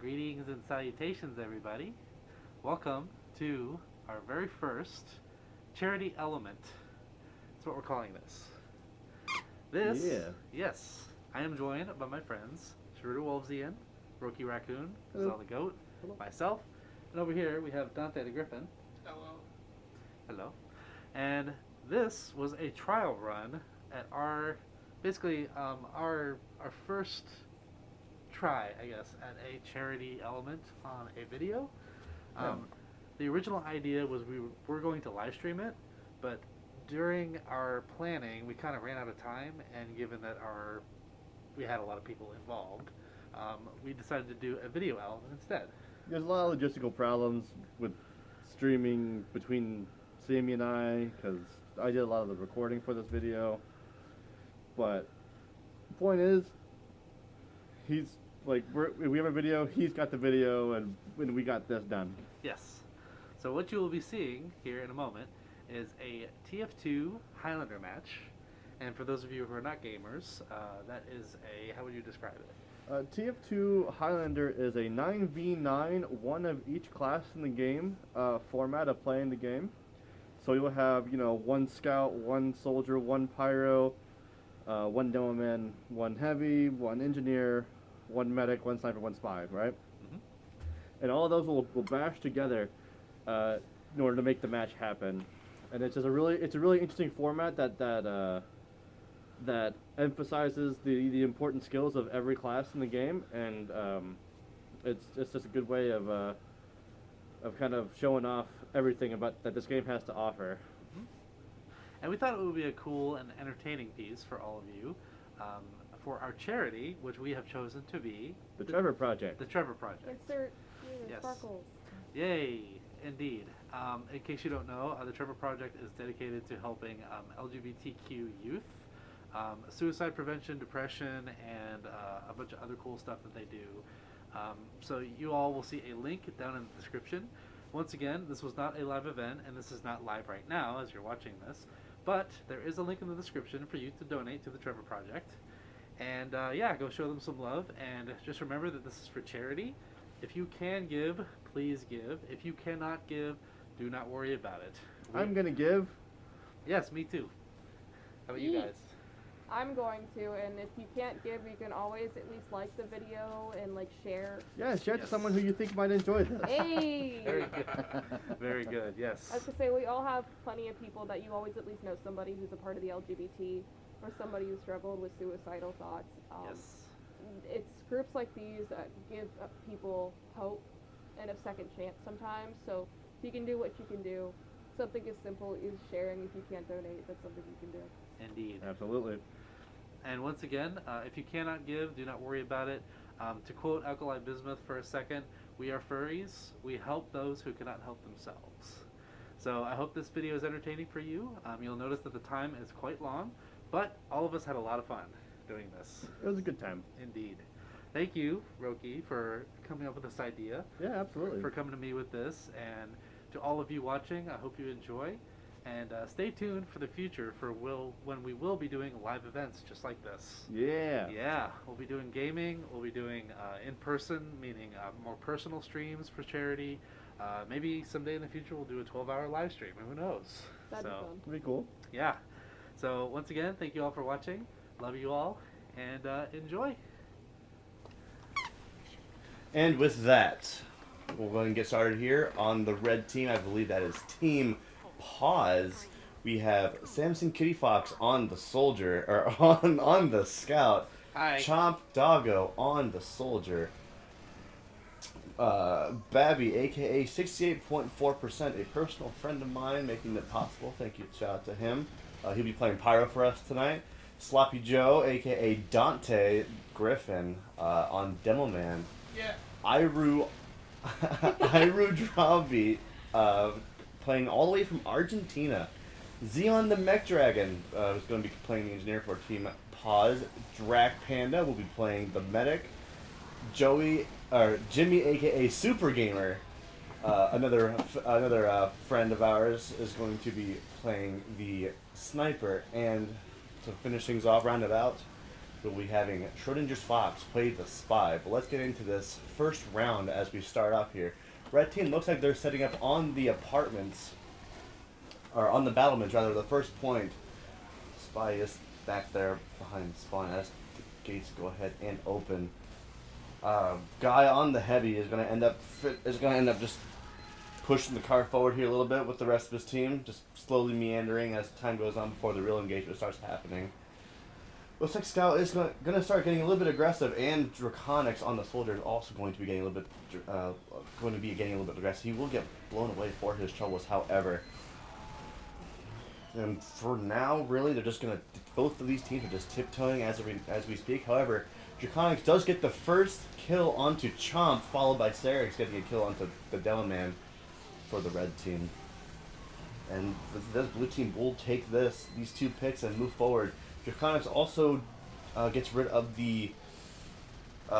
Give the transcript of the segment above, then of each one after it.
Greetings and salutations, everybody. Welcome to our very first charity element. That's what we're calling this. Yes, I am joined by my friends, Sheruto, Wolvsein, Roki, Raccoon, Zel The Goat, myself, and over here we have Dante the Gryphon. Hello. Hello. And this was a trial run at our, basically, our first try, I guess, at a charity element on a video. The original idea was we were going to live stream it, but during our planning we kind of ran out of time, and given that we had a lot of people involved, we decided to do a video element instead. There's a lot of logistical problems with streaming between Sammy and I, because I did a lot of the recording for this video. But the point is, we have a video, he's got the video, and we got this done. Yes. So what you will be seeing here in a moment is a TF2 Highlander match. And for those of you who are not gamers, that is how would you describe it? TF2 Highlander is a 9v9, one of each class in the game format of playing the game. So you'll have, one scout, one soldier, one pyro, one Demoman, one heavy, one engineer, one medic, one sniper, one spy, right? Mm-hmm. And all of those will bash together in order to make the match happen. And it's just a really interesting format that emphasizes the important skills of every class in the game, and it's just a good way of kind of showing off everything that this game has to offer. Mm-hmm. And we thought it would be a cool and entertaining piece for all of you. For our charity, which we have chosen to be The Trevor Project. The Trevor Project. Insert Yes. sparkles. Yay, indeed. In case you don't know, the Trevor Project is dedicated to helping LGBTQ youth, suicide prevention, depression, and a bunch of other cool stuff that they do. So you all will see a link down in the description. Once again, this was not a live event, and this is not live right now as you're watching this, but there is a link in the description for you to donate to the Trevor Project. And go show them some love, and just remember that this is for charity. If you can give, please give. If you cannot give, do not worry about it. I'm gonna give. Yes, me too. How about you guys? I'm going to, and if you can't give, you can always at least like the video and share. Yeah, share it to someone who you think might enjoy this. Hey! Very good. Very good, yes. I was going to say, we all have plenty of people that you always at least know somebody who's a part of the LGBT, or somebody who struggled with suicidal thoughts. Yes. It's groups like these that give people hope and a second chance sometimes. So if you can do what you can do, something as simple as sharing. If you can't donate, that's something you can do. Indeed. Absolutely. And once again, if you cannot give, do not worry about it. To quote Alkali Bismuth for a second, we are furries. We help those who cannot help themselves. So I hope this video is entertaining for you. You'll notice that the time is quite long, but all of us had a lot of fun doing this. It was a good time. Indeed. Thank you, Roki, for coming up with this idea. Yeah, absolutely. For coming to me with this, and to all of you watching, I hope you enjoy. And stay tuned for the future for when we will be doing live events just like this. Yeah. Yeah, we'll be doing gaming. We'll be doing in-person, meaning more personal streams for charity. Maybe someday in the future we'll do a 12-hour live stream. Who knows? That'd be fun. Pretty cool. Yeah. So once again, thank you all for watching. Love you all, and enjoy. And with that, we'll go ahead and get started here on the red team. I believe that is Team Pause. We have Samson, KittyFox on the soldier, or on the scout. Hi. Chomp, Doggo on the soldier. Babby, aka 68.4%, a personal friend of mine, making it possible. Thank you, shout out to him. He'll be playing Pyro for us tonight. Sloppy Joe, aka Dante Gryphon, on Demoman. Yeah. Iroo Drawbie, playing all the way from Argentina. Xeon the Mechdragon is going to be playing the engineer for Team Pause. Drac Panda will be playing the medic. Jimmy, aka Super Gamer, another friend of ours, is going to be playing the sniper. And to finish things off, round it out, we'll be having Schrodinger's Fox play the Spy. But let's get into this first round as we start off here. Red team looks like they're setting up on the apartments, or on the battlements rather, the first point. Spy is back there behind spawn as the gates go ahead and open. Guy on the heavy is gonna end up just pushing the car forward here a little bit with the rest of his team, just slowly meandering as time goes on before the real engagement starts happening. Looks like Scout is gonna start getting a little bit aggressive, and Drakonix on the soldier is also going to be getting a little bit aggressive. He will get blown away for his troubles, however. And for now, really, they're just gonna. Both of these teams are just tiptoeing as we speak. However, Drakonix does get the first kill onto Chomp, followed by Serix getting a kill onto the Demoman for the red team. And the blue team will take these two picks and move forward. Drakonix also gets rid of the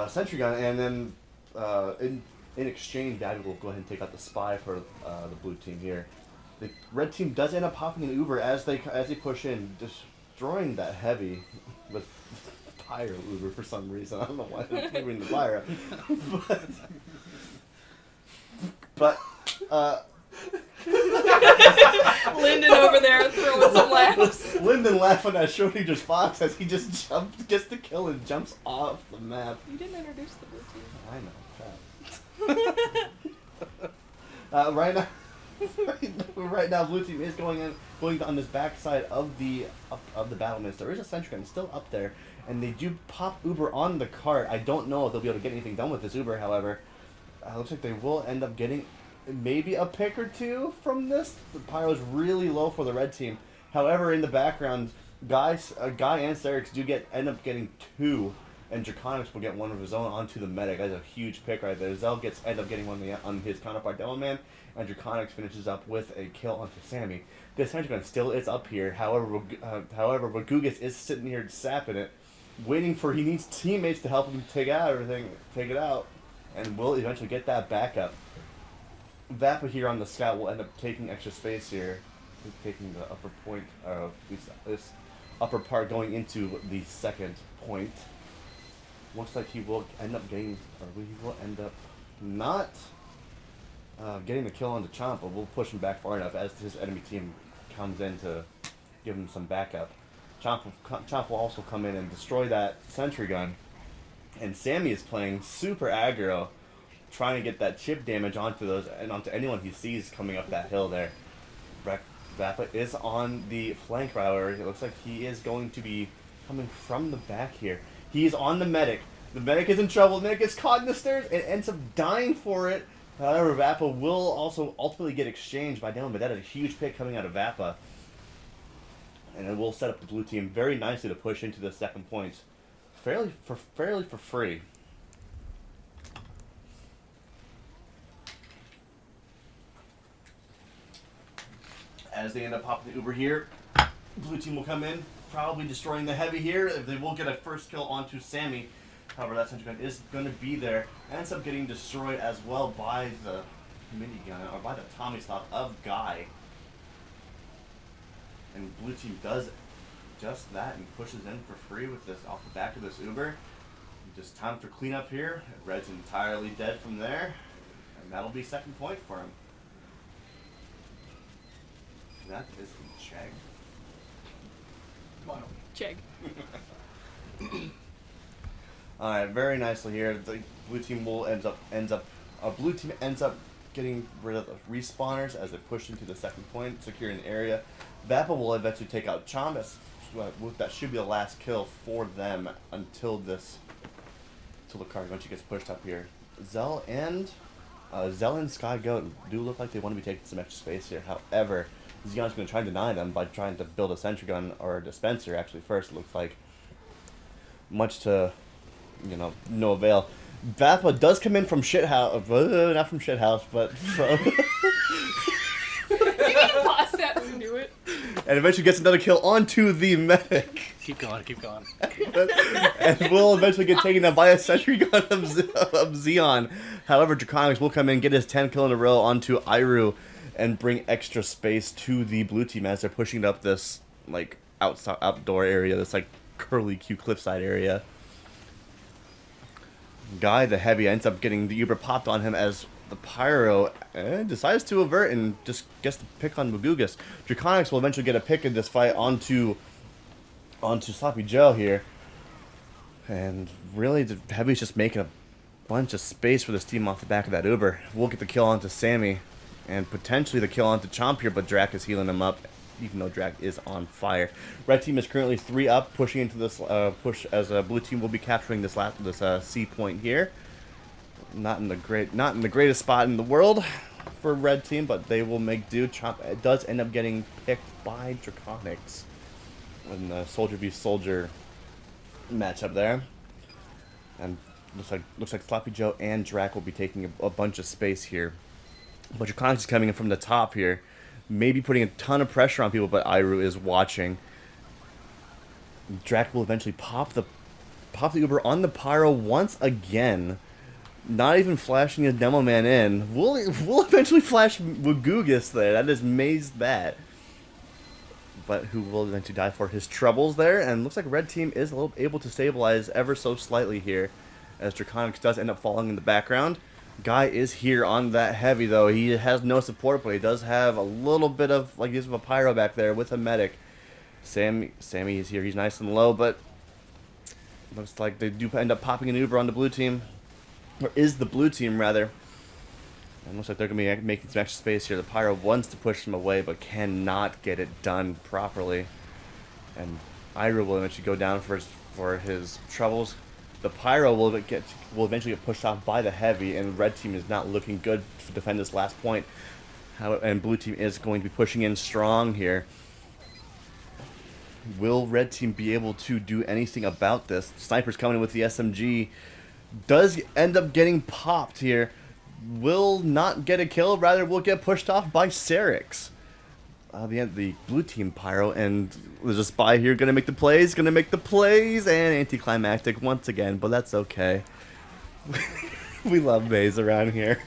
sentry gun, and then in exchange, Daddy will go ahead and take out the spy for the blue team here. The red team does end up popping an Uber as they push in, destroying that heavy with Pyro Uber for some reason. I don't know why they're doing the Pyro, but Lyndyn over there throwing some laughs. Lyndyn laughing at Schrodinger's Fox as he just gets the kill and jumps off the map. You didn't introduce the blue team. I know. Right now, blue team is going on this backside of the battlements. There is a sentry gun still up there, and they do pop Uber on the cart. I don't know if they'll be able to get anything done with this Uber. However, looks like they will end up getting maybe a pick or two from this. The Pyro's really low for the red team. However, in the background, Guy and Serix do end up getting two, and Drakonix will get one of his own onto the medic. That's a huge pick right there. Zel end up getting one on his counterpart Demoman, and Drakonix finishes up with a kill onto Sammy. This sentry gun still is up here. However, Wagoogus is sitting here sapping it, waiting for he needs teammates to help him take it out, and will eventually get that backup. Vappa here on the scout will end up taking extra space here, taking the upper point, this upper part going into the second point. Looks like he will end up not getting the kill on the Chomp, but we'll push him back far enough as his enemy team comes in to give him some backup. Chomp will also come in and destroy that sentry gun, and Sammy is playing super aggro, trying to get that chip damage onto those and onto anyone he sees coming up that hill there. Vappa is on the flank router. It looks like he is going to be coming from the back here. He's on the medic. The medic is in trouble. The medic gets caught in the stairs and ends up dying for it. However, Vappa will also ultimately get exchanged by Demoman, but that is a huge pick coming out of Vappa. And it will set up the blue team very nicely to push into the second point fairly for free. As they end up popping the Uber here, blue team will come in, probably destroying the heavy here. They will get a first kill onto Sammy. However, that sentry gun is going to be there. Ends up getting destroyed as well by the minigun, or by the Tommy stop of Guy. And blue team does just that and pushes in for free with this off the back of this Uber. Just time for cleanup here. Red's entirely dead from there. And that'll be second point for him. That is a check. Come on. Check. Alright, very nicely here. The blue team ends up getting rid of the respawners as they push into the second point, securing the area. Vappa will eventually take out Chomp. That should be the last kill for them until the car eventually gets pushed up here. Zel and SkyeTheGote do look like they want to be taking some extra space here. However, Xeon's going to try and deny them by trying to build a sentry gun or a dispenser actually first, it looks like. Much to, no avail. Vappa does come in from shithouse, not from shithouse, but from... You can pause that and do it. And eventually gets another kill onto the medic. Keep going. And will eventually get taken down by a sentry gun of Xeon. However, Drakonix will come in, get his 10 kill in a row onto Iroo, and bring extra space to the blue team as they're pushing up this outdoor area, this curly Q cliffside area. Guy, the heavy, ends up getting the Uber popped on him as the Pyro decides to avert and just gets to pick on Wagoogus. Drakonix will eventually get a pick in this fight onto Sloppy Joe here. And really, the Heavy's just making a bunch of space for this team off the back of that Uber. We'll get the kill onto Sammy, and potentially the kill onto Chomp here, but Drac is healing him up, even though Drac is on fire. Red team is currently 3 up, pushing into this push as blue team will be capturing this C point here. Not in the greatest spot in the world for red team, but they will make do. Chomp does end up getting picked by Drakonix in the soldier v soldier matchup there, and looks like Sloppy Joe and Drac will be taking a bunch of space here. But Drakonix is coming in from the top here, maybe putting a ton of pressure on people, but Iroo is watching. Drac will eventually pop the Uber on the Pyro once again. Not even flashing his Demoman in. We'll eventually flash Wagoogus there. That is Maes Bat. But who will eventually die for his troubles there. And looks like red team is able to stabilize ever so slightly here, as Drakonix does end up falling in the background. Guy is here on that heavy though. He has no support, but he does have a little bit of use of a Pyro back there with a medic. Sammy is here. He's nice and low, but looks like they do end up popping an Uber on the blue team. Or is the blue team, rather. And looks like they're going to be making some extra space here. The Pyro wants to push him away, but cannot get it done properly. And Iroo will eventually go down for his troubles. The Pyro will eventually get pushed off by the heavy, and red team is not looking good to defend this last point. And blue team is going to be pushing in strong here. Will red team be able to do anything about this? Sniper's coming in with the SMG. Does end up getting popped here. Will not get a kill, rather will get pushed off by Serix. The blue team Pyro, and there's a spy here gonna make the plays, and anticlimactic once again, but that's okay. We love Maes around here.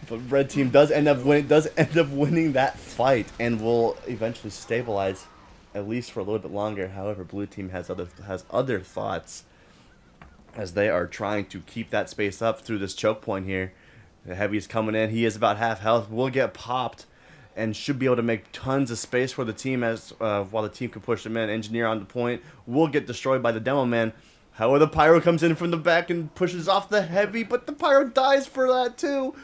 But red team does end up winning that fight, and will eventually stabilize, at least for a little bit longer. However, blue team has other thoughts, as they are trying to keep that space up through this choke point here. The heavy is coming in. He is about half health. Will get popped, and should be able to make tons of space for the team as while the team can push him in. Engineer on the point will get destroyed by the Demoman. However, the Pyro comes in from the back and pushes off the heavy, but the Pyro dies for that too.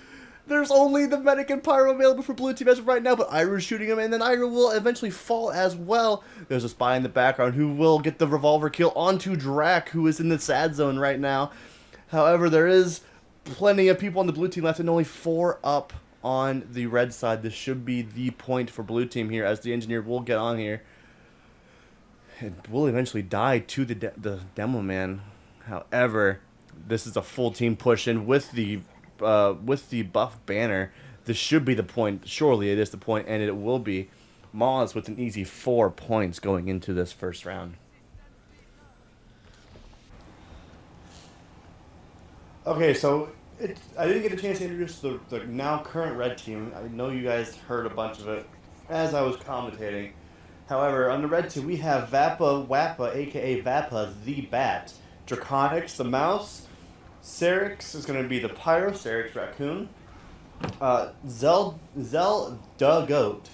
There's only the medic and Pyro available for blue team as of right now, but Iroo's shooting him, and then Iroo will eventually fall as well. There's a spy in the background who will get the revolver kill onto Drac, who is in the sad zone right now. However, there is plenty of people on the blue team left, and only 4 up on the red side. This should be the point for blue team here, as the engineer will get on here. And will eventually die to the Demoman. However, this is a full team push in with the buff banner. This should be the point. Surely it is the point, and it will be. Maes with an easy 4 points going into this first round. Okay, so I didn't get a chance to introduce the now current red team. I know you guys heard a bunch of it as I was commentating. However, on the red team, we have Vappa, Wappa, aka Vappa the Bat, Drakonix the Mouse, Serix is going to be the Pyro, Serix Raccoon, Zel The Goat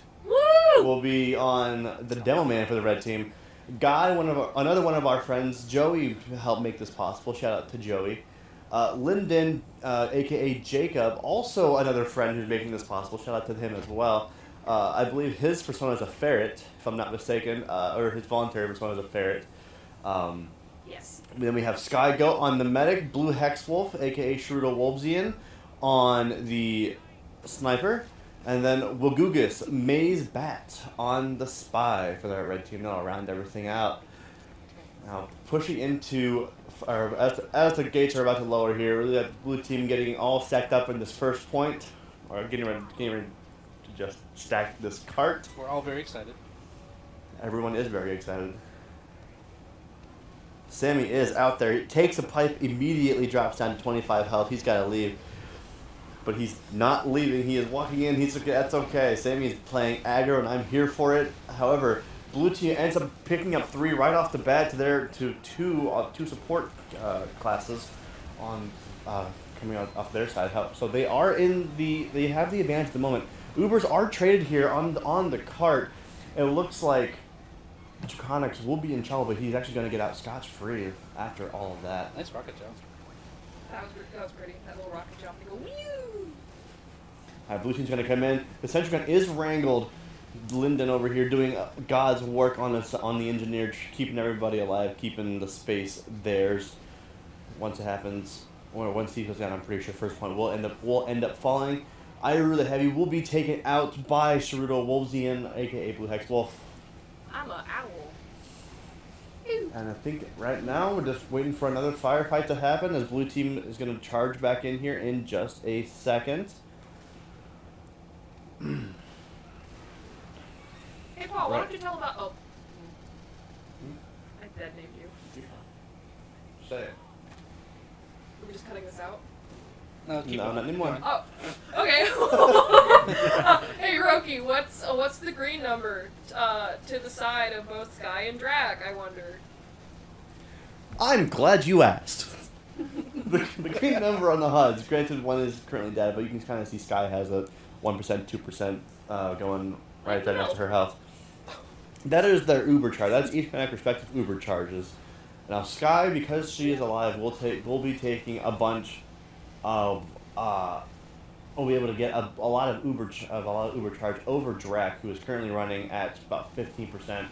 will be on the Demoman for the red team. Guy, another one of our friends, Joey, helped make this possible. Shout out to Joey. Lyndyn, aka Jacob, also another friend who's making this possible. Shout out to him as well. I believe his persona is a ferret, if I'm not mistaken, or his voluntary persona is a ferret. Yes. Then we have SkyeTheGote on the medic, Blue Hexwolf, aka Sheruto Wolvsein, on the sniper, and then Wagoogus, Maes Bat on the spy for that red team. Now I'll round everything out. Now pushing into, as the gates are about to lower here, really that blue team getting all stacked up in this first point, or getting ready to just stack this cart. We're all very excited. Everyone is very excited. Sammy is out there. He takes a pipe, immediately drops down to 25 health. He's got to leave. But he's not leaving. He is walking in. That's okay. Sammy is playing aggro, and I'm here for it. However, blue team ends up picking up 3 right off the bat to two support classes on coming out off their side. So they have the advantage at the moment. Ubers are traded here on the cart. It looks like Drakonix will be in trouble, but he's actually going to get out scotch-free after all of that. Nice rocket jump. That was pretty. That little rocket jump. They go, whew! Blue team's going to come in. The sentry gun is wrangled. Lyndyn over here doing God's work on the engineer, keeping everybody alive, keeping the space theirs. Once it happens, or once he goes down, I'm pretty sure first point will end up falling. Iroo the Heavy will be taken out by Sheruto Wolvsein, aka Blue Hex Wolf. I'm a owl. And I think right now we're just waiting for another firefight to happen as blue team is going to charge back in here in just a second. Hey Paul, why don't you tell about... Oh. I dead named you. Say it. Are we just cutting this out? No, keep No, going. not anymore. Oh, okay. Hey Roki, what's the green number to the side of both Sky and Drac, I wonder? I'm glad you asked. the green number on the HUDs, granted one is currently dead, but you can kind of see Sky has a 1%, 2% going right there next to her health. That is their Uber charge. That's each connect respective Uber charges. Now Sky, because she is alive, will be taking a bunch of will be able to get a lot of Uber charge over Drac, who is currently running at about 15%,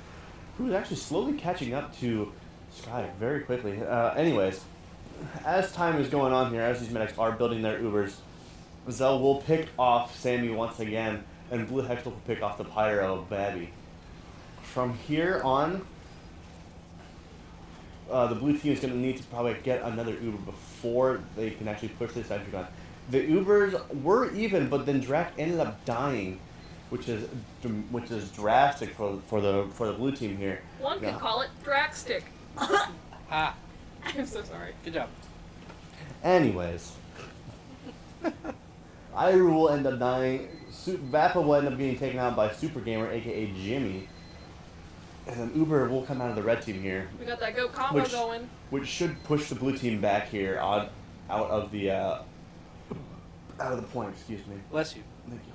who is actually slowly catching up to Sky very quickly. Anyways, as time is going on here, as these medics are building their Ubers, Zel will pick off Sammy once again, and Blue Hex will pick off the Pyro Babby. From here on, the blue team is going to need to probably get another Uber before they can actually push this sentry gun. The Ubers were even, but then Drac ended up dying, which is drastic for the blue team here. One could call it Drac stick. Ah, I'm so sorry. good job. Anyways, Iroo will end up dying. Vappa will end up getting taken out by Super Gamer, aka Jimmy. And then Uber will come out of the red team here. We got that goat combo going. Which should push the blue team back here out of the point. Excuse me. Bless you. Thank you.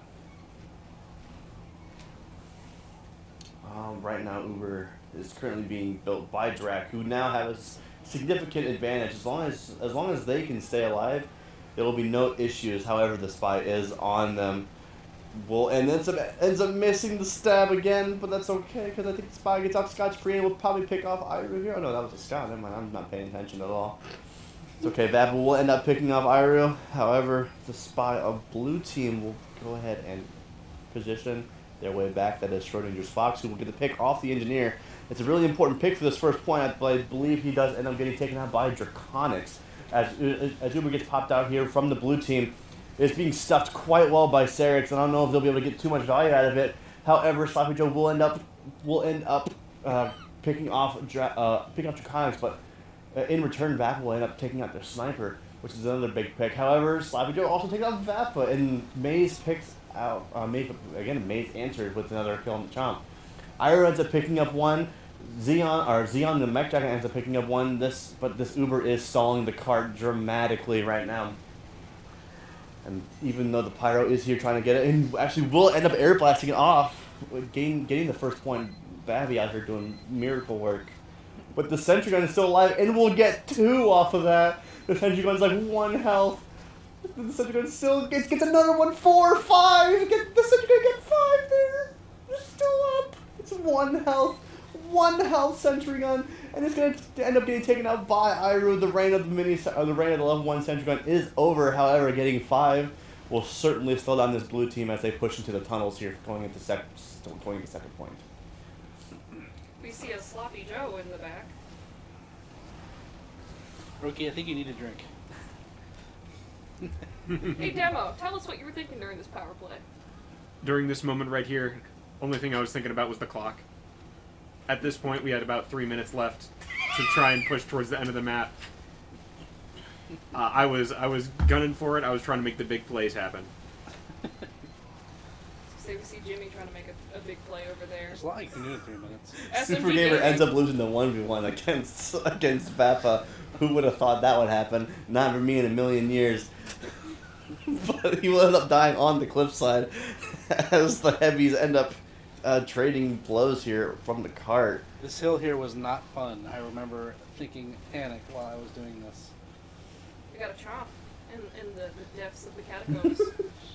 Right now, Uber is currently being built by Drac, who now has a significant advantage. As long as they can stay alive, there will be no issues. However, the spy is on them. Ends up missing the stab again, but that's okay because I think the spy gets out scotch-free and will probably pick off Iroo here. Oh no, that was a scout. Never mind, I'm not paying attention at all. It's okay, Vappa will end up picking off Iroo. However, the spy of blue team will go ahead and position their way back. That is Schrodinger's Fox, who will get the pick off the engineer. It's a really important pick for this first point, but I believe he does end up getting taken out by Drakonix. As Uber gets popped out here from the blue team, it's being stuffed quite well by Serix, and I don't know if they'll be able to get too much value out of it. However, Sloppy Joe will end up picking off Drakonix, but in return, Vappa will end up taking out their sniper, which is another big pick. However, Sloppy Joe also takes out Vappa, and Maes picks out Maes answered with another kill on the Chomp. Iroo ends up picking up one. Xeon the Mechdragon ends up picking up one. But this Uber is stalling the cart dramatically right now. And even though the Pyro is here trying to get it, and actually will end up air blasting it off, getting the first point. Babby out here doing miracle work. But the sentry gun is still alive, and we'll get 2 off of that. The sentry gun's like 1 health. The sentry gun still gets another one, 4, 5. The sentry gun get 5 there. It's still up. It's 1 health. 1 health sentry gun, and it's going to end up getting taken out by Iroo. The reign of the level 1 sentry gun is over. However, getting 5 will certainly slow down this blue team as they push into the tunnels here, going into second point. We see a Sloppy Joe in the back. Roki, I think you need a drink. Hey Demo, tell us what you were thinking during this power play. During this moment right here, only thing I was thinking about was the clock. At this point, we had about 3 minutes left to try and push towards the end of the map. I was gunning for it. I was trying to make the big plays happen. say we see Jimmy trying to make a big play over there. There's a lot you can do in 3 minutes. Super Gamer ends up losing the 1v1 against Vappa. Who would have thought that would happen? Not for me in a million years. But he will end up dying on the cliffside as the heavies end up trading blows here from the cart. This hill here was not fun. I remember thinking panic while I was doing this. We got a chomp in the depths of the catacombs.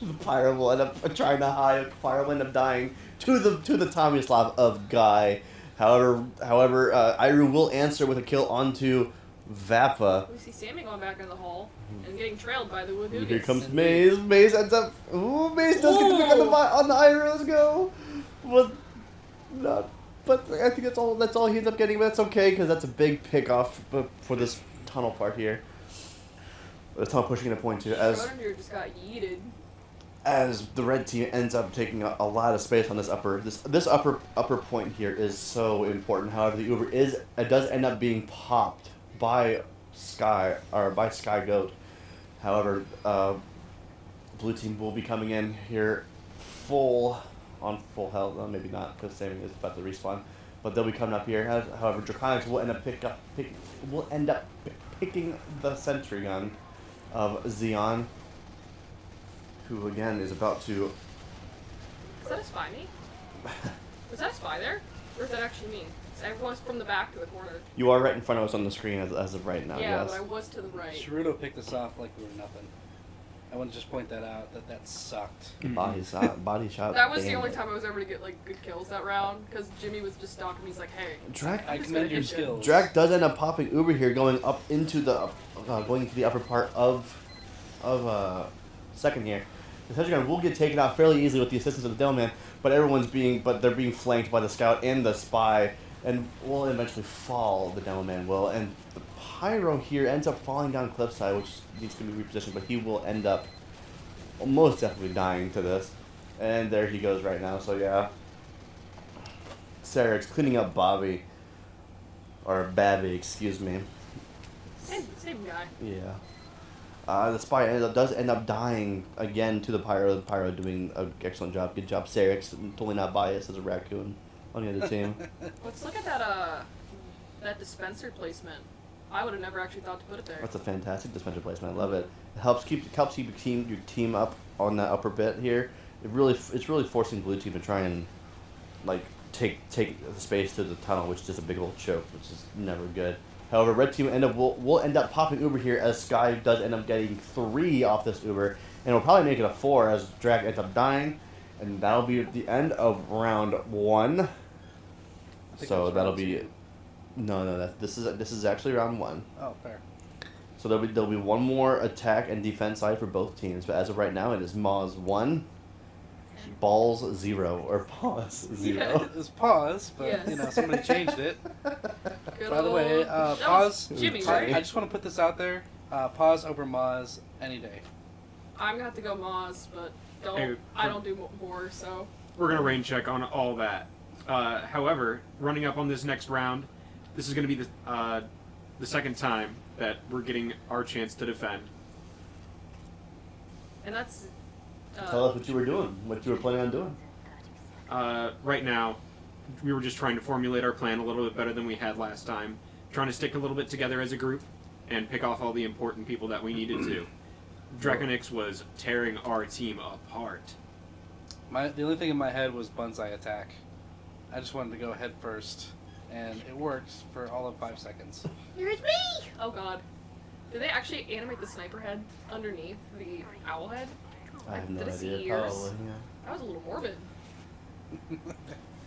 The Pyro will end up trying to hide. Pyro will end up dying to the Tomislav of Guy. However, Iroo will answer with a kill onto Vappa. We see Sammy going back in the hole and getting trailed by the Wagoogus. Here comes Maes. Maes ends up. Ooh, Maes does get the pick on the Iroo. Let's go. But I think that's all he ends up getting. But that's okay because that's a big pick off for this tunnel part here. The tunnel pushing in a point too. Schrodinger just got yeeted. As the red team ends up taking a lot of space on this upper point here is so important. However, the Uber does end up being popped by SkyeTheGote. However, blue team will be coming in here on full health. Well, maybe not because Sammy is about to respawn, but they'll be coming up here. However, Drakonix will end up picking the sentry gun of Xeon, who again is about to. Is that a spy me? Was that a spy there? Or is that actually me? Everyone's from the back to the corner. You are right in front of us on the screen as of right now. Yeah, yes. but I was to the right. Sheruto picked us off like we were nothing. I want to just point that out, that sucked. Body shot. That was the damn only it. time I was ever to get like good kills that round because Jimmy was just stalking me. He's like, "Hey, Drac. I commend your skills. Drac does end up popping Uber here, going up into the upper part of second here. The Sentry Gun will get taken out fairly easily with the assistance of the Demoman, but they're being flanked by the Scout and the Spy, and will eventually fall. The Demoman will, and the Pyro here ends up falling down cliffside, which needs to be repositioned, but he will end up most definitely dying to this. And there he goes right now. So yeah, Sarah's cleaning up Babby, excuse me. same guy." Yeah. The Spy does end up dying again to the Pyro. The Pyro doing an excellent job. Good job, Sarix. Totally not biased as a Raccoon on the other team. Let's look at that dispenser placement. I would have never actually thought to put it there. That's a fantastic dispenser placement. I love it. It helps keep your team up on that upper bit here. It's really forcing blue team to try and like take the space to the tunnel, which is just a big old choke, which is never good. However, red team will end up popping Uber here as Sky does end up getting 3 off this Uber, and will probably make it a 4 as Drac ends up dying, and that'll be the end of round 1. So that'll be this is actually round 1. Oh, fair. So there'll be one more attack and defense side for both teams, but as of right now, it is Maes 1, Balls 0, or Paws 0. Yeah. It was pause, but Yes. somebody changed it. Good By the way, old- that pause. was Jimmy, Sorry. right? I just want to put this out there. Pause over Maes any day. I'm gonna have to go Maes, but Hey, I don't do more, so. We're going to rain check on all that. However, running up on this next round, this is going to be the second time that we're getting our chance to defend. And that's. Tell us what you were doing, what you were planning on doing. Right now, we were just trying to formulate our plan a little bit better than we had last time, trying to stick a little bit together as a group, and pick off all the important people that we needed to. Drakonix was tearing our team apart. The only thing in my head was Bonsai attack. I just wanted to go head first, and it worked for all of 5 seconds. Here's me! Oh god. Did they actually animate the sniper head underneath the owl head? I have no Did I see idea. ears? Probably, yeah. That was a little morbid.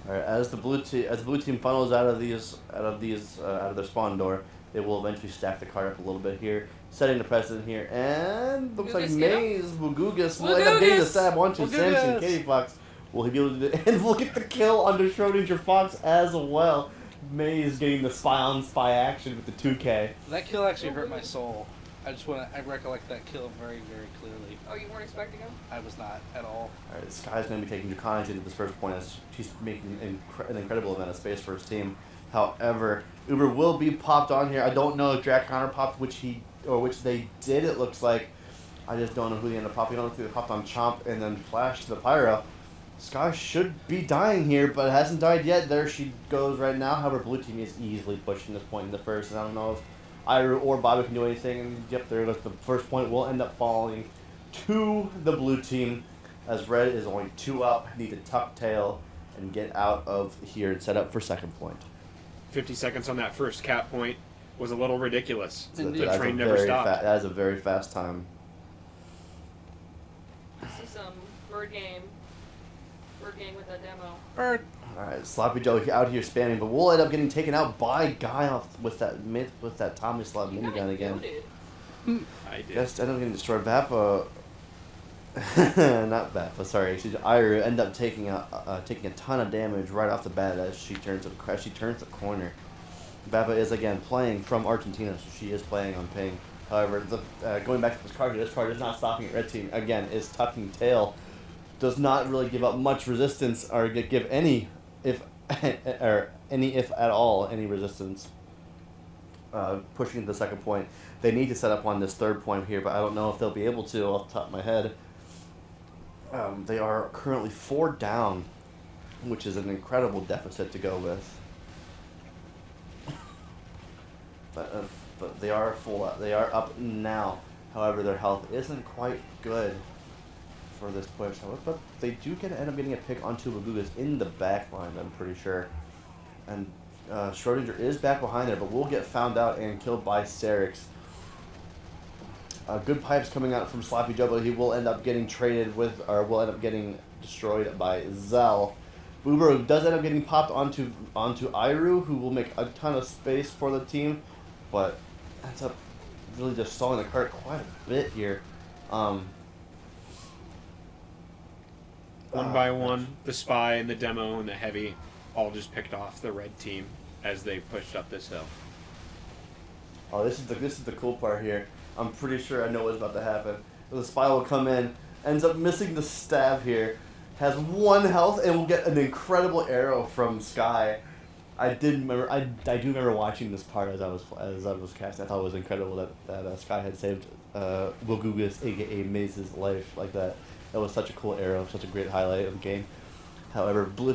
All right, as the blue team funnels out of their spawn door, they will eventually stack the card up a little bit here, setting the precedent here, and looks like Wagoogus, yeah. Maes Wagoogus will end up getting the stab onto Wagoogus! Samson. KittyFox will he be able to, and we'll get the kill under Schrodinger Fox as well. Maes getting the spy on spy action with the 2K. That kill actually hurt my soul. I recollect that kill very, very clearly. Oh, you weren't expecting him? I was not at all. All right, Sky's going to be taking Drakonix into this first point as she's making an incredible amount of space for his team. However, Uber will be popped on here. I don't know if Drac counter popped, which they did. It looks like. I just don't know who they ended up popping on. They popped on Chomp and then flashed to the Pyro. Sky should be dying here, but hasn't died yet. There she goes right now. However, blue team is easily pushing this point in the first, and I don't know if Iroo or Bobby can do anything. And yep, there goes the first point. Will end up falling to the blue team, as red is only 2 up. Need to tuck tail and get out of here and set up for second point. 50 seconds on that first cap point was a little ridiculous. Indeed. The That's train a never very stopped. that is a very fast time. I see some bird game. Bird game with a demo. Bird. Alright, Sloppy Joe out here spamming, but we'll end up getting taken out by Guy off with that Tommy Slab You minigun got again. goated. I did. Just end up getting destroyed. Vappa, not Vappa, sorry, excuse me. Iroo end up taking a ton of damage right off the bat as she turns the corner. Vappa is again playing from Argentina, so she is playing on ping. However, going back to this card is not stopping at red team. Again, is tucking tail. Does not really give up much resistance or give any, if at all, any resistance. Pushing to the second point. They need to set up on this third point here, but I don't know if they'll be able to off the top of my head. They are currently 4 down, which is an incredible deficit to go with. But they are full. They are up now. However, their health isn't quite good for this push. But they do end up getting a pick onto Wagoogus in the back line, I'm pretty sure. And Schrodinger is back behind there, but will get found out and killed by Serix. Good pipes coming out from Sloppy Joe, but he will end up getting traded with, or will end up getting destroyed by Zel. Boober does end up getting popped onto Iroo, who will make a ton of space for the team, but ends up really just stalling the cart quite a bit here. One by one, the spy and the demo and the heavy all just picked off the red team as they pushed up this hill. Oh, this is the cool part here. I'm pretty sure I know what's about to happen. The spy will come in, ends up missing the stab here, has 1 health, and will get an incredible arrow from Sky. I do remember watching this part as I was casting. I thought it was incredible that Sky had saved Wagoogus, aka Maze's life like that. That was such a cool arrow, such a great highlight of the game. However, blue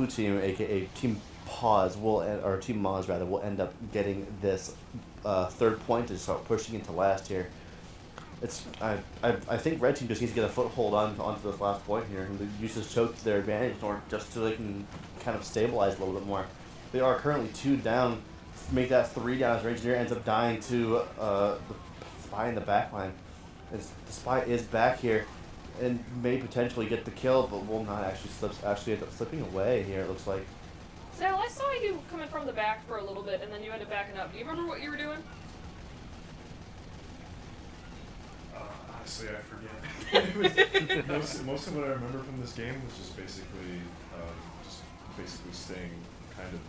team, aka Team Pause, Team Maes rather, will end up getting this third point to start pushing into last here. I think red team just needs to get a foothold onto this last point here and use this choke to their advantage, or just so they can kind of stabilize a little bit more. They are currently 2 down. Make that 3 down as Engineer ends up dying to the spy in the back line. The spy is back here and may potentially get the kill, but will not actually end up slipping away here, it looks like. Sal, I saw you coming from the back for a little bit, and then you ended up backing up. Do you remember what you were doing? Honestly, I forget. most of what I remember from this game was just basically staying kind of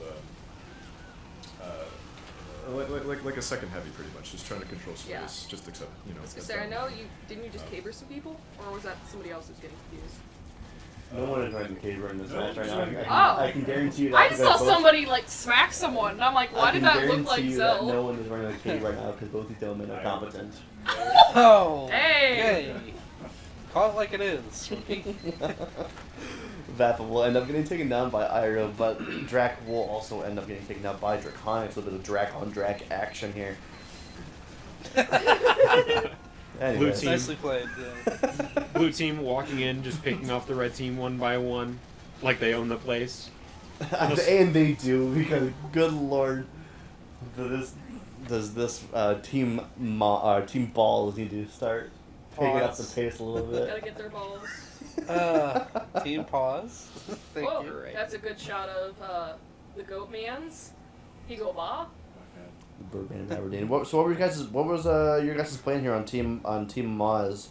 like a second heavy, pretty much, just trying to control space. Yeah. Just accept, Sarah, I know didn't you just caber some people, or was that somebody else who's getting confused? No one is running caber in this match right no, now. I can guarantee you that. I just saw somebody like smack someone, and I'm like, why did that look like Zel? Zel? No one is running a caber right now because both these Demoman are competent. Oh! Hey! Call it like it is. Vappa will end up getting taken down by Iroo, but Drac will also end up getting taken down by Drakonix. A little bit of Drac on Drac action here. Anyways. Blue team. Nicely played. Yeah. Blue team walking in, just picking off the red team 1 by 1, like they own the place. And they do, because good lord, does this team balls need to start picking up the pace a little bit? Gotta get their balls. Team pause. Thank Whoa, you. that's a good shot of the goat man's. He go ba. Birdman and Aberdeen. What was your guys' plan here on Team Maes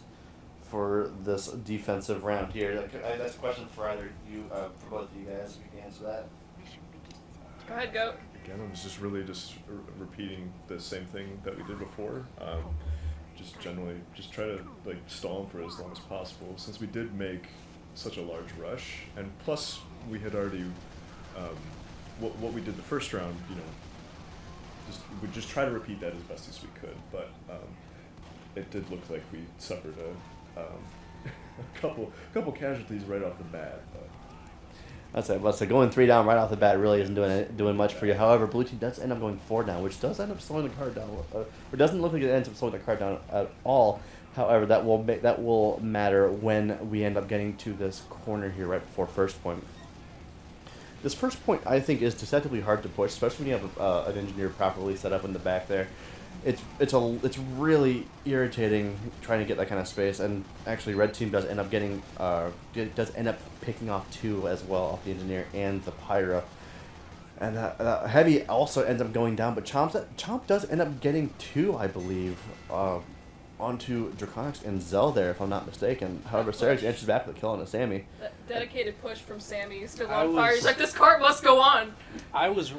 for this defensive round here? That's a question for either you, for both of you guys. If you can answer that. Go ahead, goat. Again, I was just really repeating the same thing that we did before. Just generally, just try to like stall them for as long as possible. Since we did make such a large rush, and plus we had already what we did the first round, we just try to repeat that as best as we could. But it did look like we suffered a couple casualties right off the bat. But Let's say going 3 down right off the bat really isn't doing much for you. However, blue team does end up going 4 down, which does end up slowing the card down. Or doesn't look like it ends up slowing the card down at all. However, that will matter when we end up getting to this corner here right before first point. This first point, I think, is deceptively hard to push, especially when you have an engineer properly set up in the back there. It's really irritating trying to get that kind of space, and actually, red team does end up picking off 2 as well off the engineer and the pyro, and that heavy also ends up going down. But Chomp does end up getting 2, I believe, onto Drakonix and Zel there, if I'm not mistaken. However, Sarah answers back with a kill on a Sammy. That dedicated push from Sammy is still on fire. He's like, this cart must go on. I was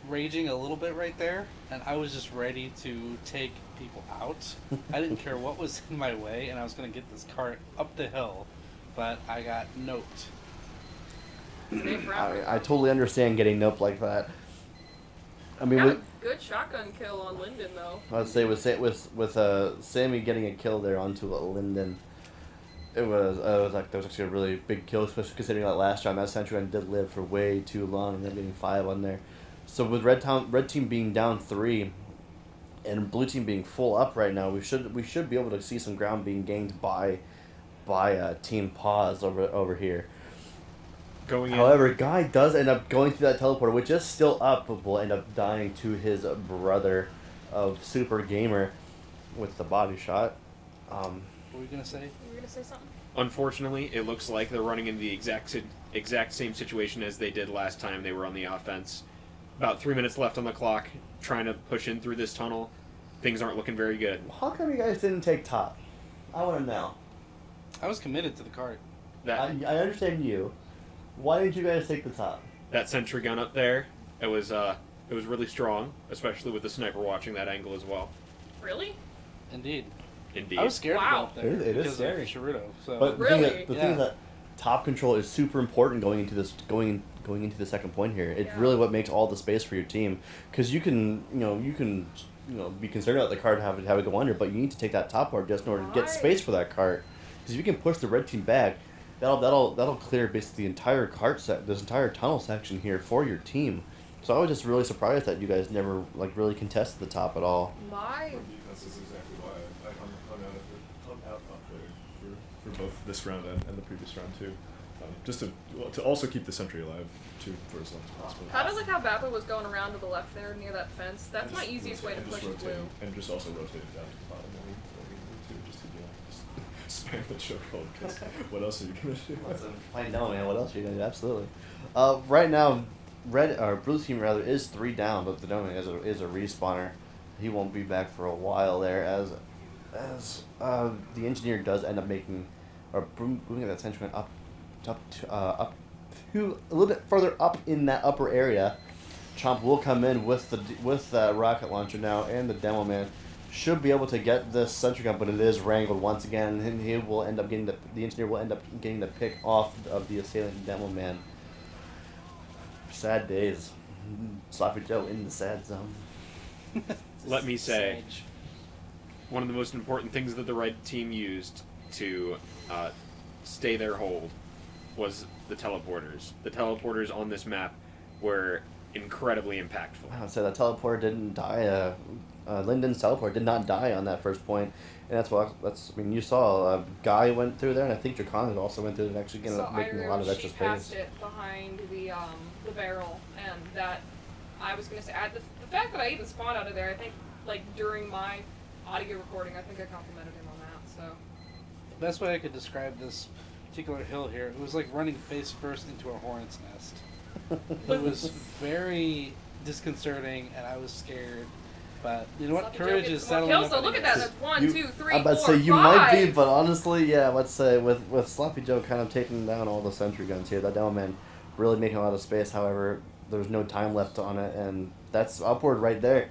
raging a little bit right there, and I was just ready to take people out. I didn't care what was in my way, and I was going to get this cart up the hill, but I got noped. I totally understand getting noped like that. I mean, Got a good shotgun kill on Lyndyn though. I'd say with Sammy getting a kill there onto Lyndyn, it was like that was actually a really big kill, especially considering that last round that Sentry Gun did live for way too long and then getting 5 on there. So with red team being down 3, and blue team being full up right now, we should be able to see some ground being gained by Team Pause over here. However, Guy does end up going through that teleporter, which is still up, but will end up dying to his brother of Super Gamer with the body shot. What were you gonna say? You were gonna say something? Unfortunately, it looks like they're running into the exact same situation as they did last time they were on the offense. About 3 minutes left on the clock, trying to push in through this tunnel. Things aren't looking very good. How come you guys didn't take top? I want to know. I was committed to the cart. I understand you. Why didn't you guys take the top? That sentry gun up there, it was really strong, especially with the sniper watching that angle as well. Really? Indeed. Indeed. I was scared to go up there. It is because scary. of Sheruto. So. But Really? the thing is that top control is super important going into the second point here. It's really what makes all the space for your team, because you can be concerned about the card have it go under, but you need to take that top part just in order to get space for that cart. Because if you can push the red team back, that'll clear basically the entire this entire tunnel section here for your team. So I was just really surprised that you guys never really contested the top at all. My defense is exactly why I hung out up there for both this round and the previous round too. Just to also keep the sentry alive too for as long as possible. Kind of like how Vappa was going around to the left there near that fence. That's my easiest way to push the blue. And just also rotate it down to the bottom when we need to, just to just spam the chokehold. Because what else are you gonna do? I know, man. What else are you gonna do? Absolutely. Right now, blue team rather is 3 down, but the Demoman is a respawner. He won't be back for a while there, as the engineer does end up moving that sentry gun up to a little bit further up in that upper area. Chomp will come in with the rocket launcher now, and the Demoman should be able to get this sentry gun, but it is wrangled once again, and he will end up getting the engineer will end up getting the pick off of the assailant Demoman. Sad days. Sloppy Joe in the sad zone. Let me say, one of the most important things that the red team used to stay their hold was the teleporters. The teleporters on this map were incredibly impactful. I would say that teleporter didn't die. Lyndyn's teleport did not die on that first point, and you saw a guy went through there, and I think Drakonix also went through it and actually ended up making a lot of extra she space. passed it behind the barrel, and that I was gonna say the fact that I even spawned out of there. I think during my audio recording, I think I complimented him on that. So The best way I could describe this particular hill here, it was like running face first into a hornet's nest. It was very disconcerting, and I was scared. But you know what? Courage is settling up. So look at that. That's 1, 2, 3, I'm about to 4, say you 5. might be, but honestly, yeah, let's say with Sloppy Joe kind of taking down all the sentry guns here, that Demoman really making a lot of space. However, there's no time left on it, and that's upward right there.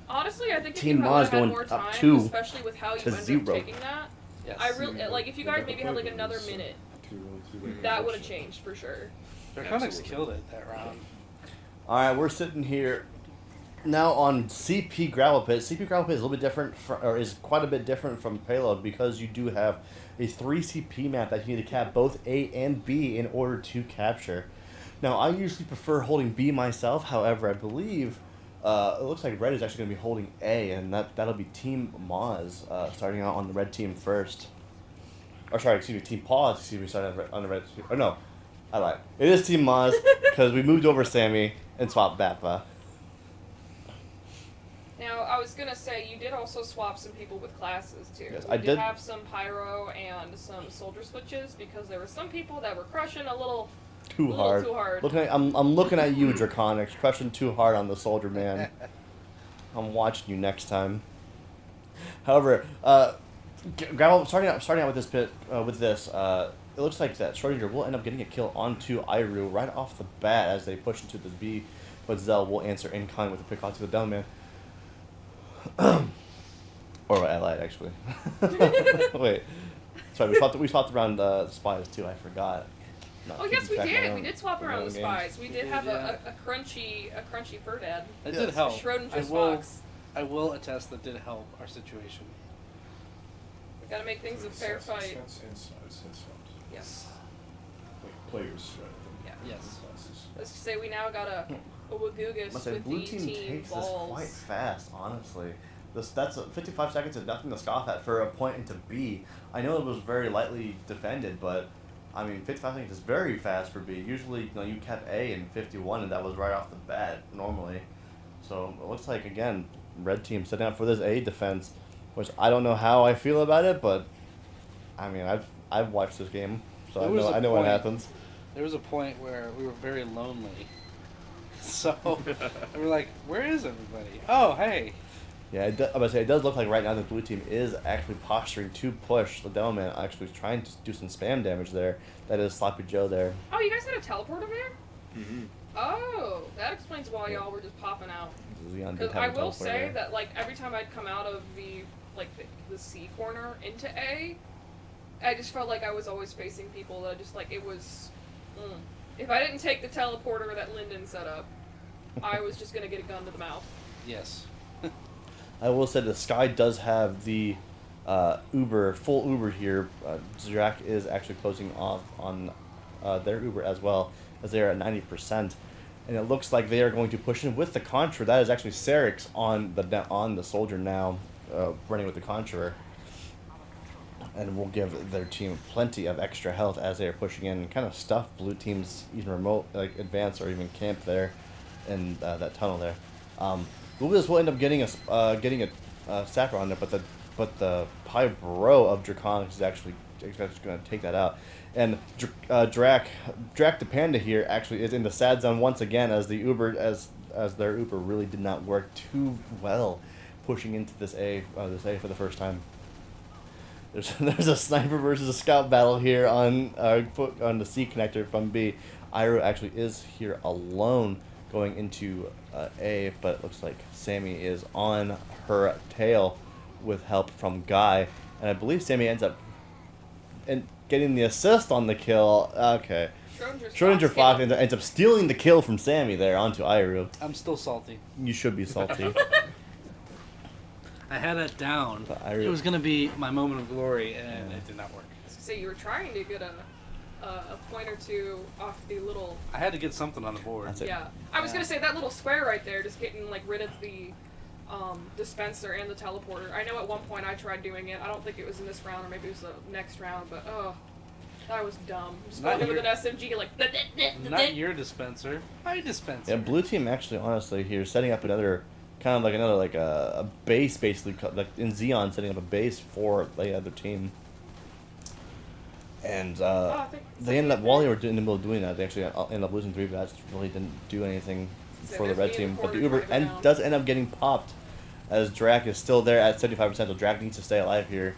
Honestly, I think if Team you Maes had going more up time, 2 especially with how you to ended 0. up taking that, Yes. I really if you guys maybe had another minute, that would have changed for sure. Drakonix killed it that round. All right, we're sitting here Now on CP Gravel Pit. CP Gravel Pit is a little bit different, or is quite a bit different from Payload because you do have a 3 CP map that you need to cap both A and B in order to capture. Now I usually prefer holding B myself. However, I believe it looks like Red is actually going to be holding A, and that'll be Team Maes starting out on the Red team first. Or sorry, excuse me, Team Paws. Excuse me, starting on the Red team. Oh no, I lied. It is Team Maes because we moved over Sammy and swapped Vappa. Now, I was gonna say, you did also swap some people with classes, too. Yes, you I did did. have some Pyro and some Soldier switches, because there were some people that were crushing a little Too hard. too hard. I'm looking at you, Drakonix, crushing too hard on the soldier man. I'm watching you next time. However, Gravel starting out with this pit it looks like that Schrodinger will end up getting a kill onto Iroo right off the bat as they push into this B, but Zel will answer in kind with a pick onto the Demoman. Or I lied actually. Wait, sorry, we swapped around spies too. I forgot. Oh yes, we did. We did swap around the spies. We did have Yeah. a crunchy fur dad. It Yes. did help. Schrodinger's Fox. I will attest that did help our situation. We gotta make things a fair fight. Sense insides, Yes. like players rather than Yeah. Yes. classes. Let's just say we now got a Wagoogus Must say, with blue the team team takes balls. this quite fast, honestly. That's 55 seconds is nothing to scoff at for a point into B. I know it was very lightly defended, but I mean 55 seconds is very fast for B. Usually, you cap A in 51, and that was right off the bat normally. So it looks like again, red team setting up for this A defense, which I don't know how I feel about it, but I mean I've watched this game, so I know what happens. There was a point where we were very lonely. So we were like, where is everybody? Oh, hey. Yeah, I was gonna say, it does look like right now the blue team is actually posturing to push. The Demoman actually trying to do some spam damage there. That is Sloppy Joe there. Oh, you guys had a teleport over there? Mm-hmm. Oh, that explains why y'all were just popping out. Xeon did Because have I a will teleport say there. that, like, every time I'd come out of the C corner into A, I just felt like I was always facing people that just, like, it was... If I didn't take the teleporter that Lyndyn set up, I was just going to get a gun to the mouth. Yes. I will say the Sky does have the full Uber here. Drac is actually closing off on their Uber as well, as they are at 90%. And it looks like they are going to push in with the Contra. That is actually Serix on the soldier now, running with the Contra. And will give their team plenty of extra health as they are pushing in and kind of stuff blue team's even remote, like advance or even camp there in that tunnel there. Wappa will end up getting a sack on there, but the Pyro of Drakonix is actually going to take that out. And Drac the Panda here actually is in the sad zone once again as the Uber as their Uber really did not work too well pushing into this A for the first time. There's a sniper versus a scout battle here on the C connector from B. Iroo actually is here alone going into A, but it looks like Sammy is on her tail with help from Guy, and I believe Sammy ends up getting the assist on the kill. Okay, Schrodinger Fox ends up stealing the kill from Sammy there onto Iroo. I'm still salty. You should be salty. I had it down. Iroo- It was going to be my moment of glory, and it did not work. So you were trying to get a point or two off the little... I had to get something on the board. That's it. Yeah. I was going to say that little square right there, just getting like rid of the dispenser and the teleporter. I know at one point I tried doing it. I don't think it was in this round or maybe it was the next round, but that was dumb. Just Not going in with your- an SMG like... Not your dispenser. My dispenser. Yeah, blue team actually, honestly, here setting up another a base, basically, like in Xeon, setting up a base for the other team. And I think they ended up, while they were in the middle of doing that, they actually ended up losing 3 guys. Really didn't do anything So for the there's red me in team. the But the corner Uber trying to go down. does end up getting popped, as Drac is still there at 75%. So Drac needs to stay alive here.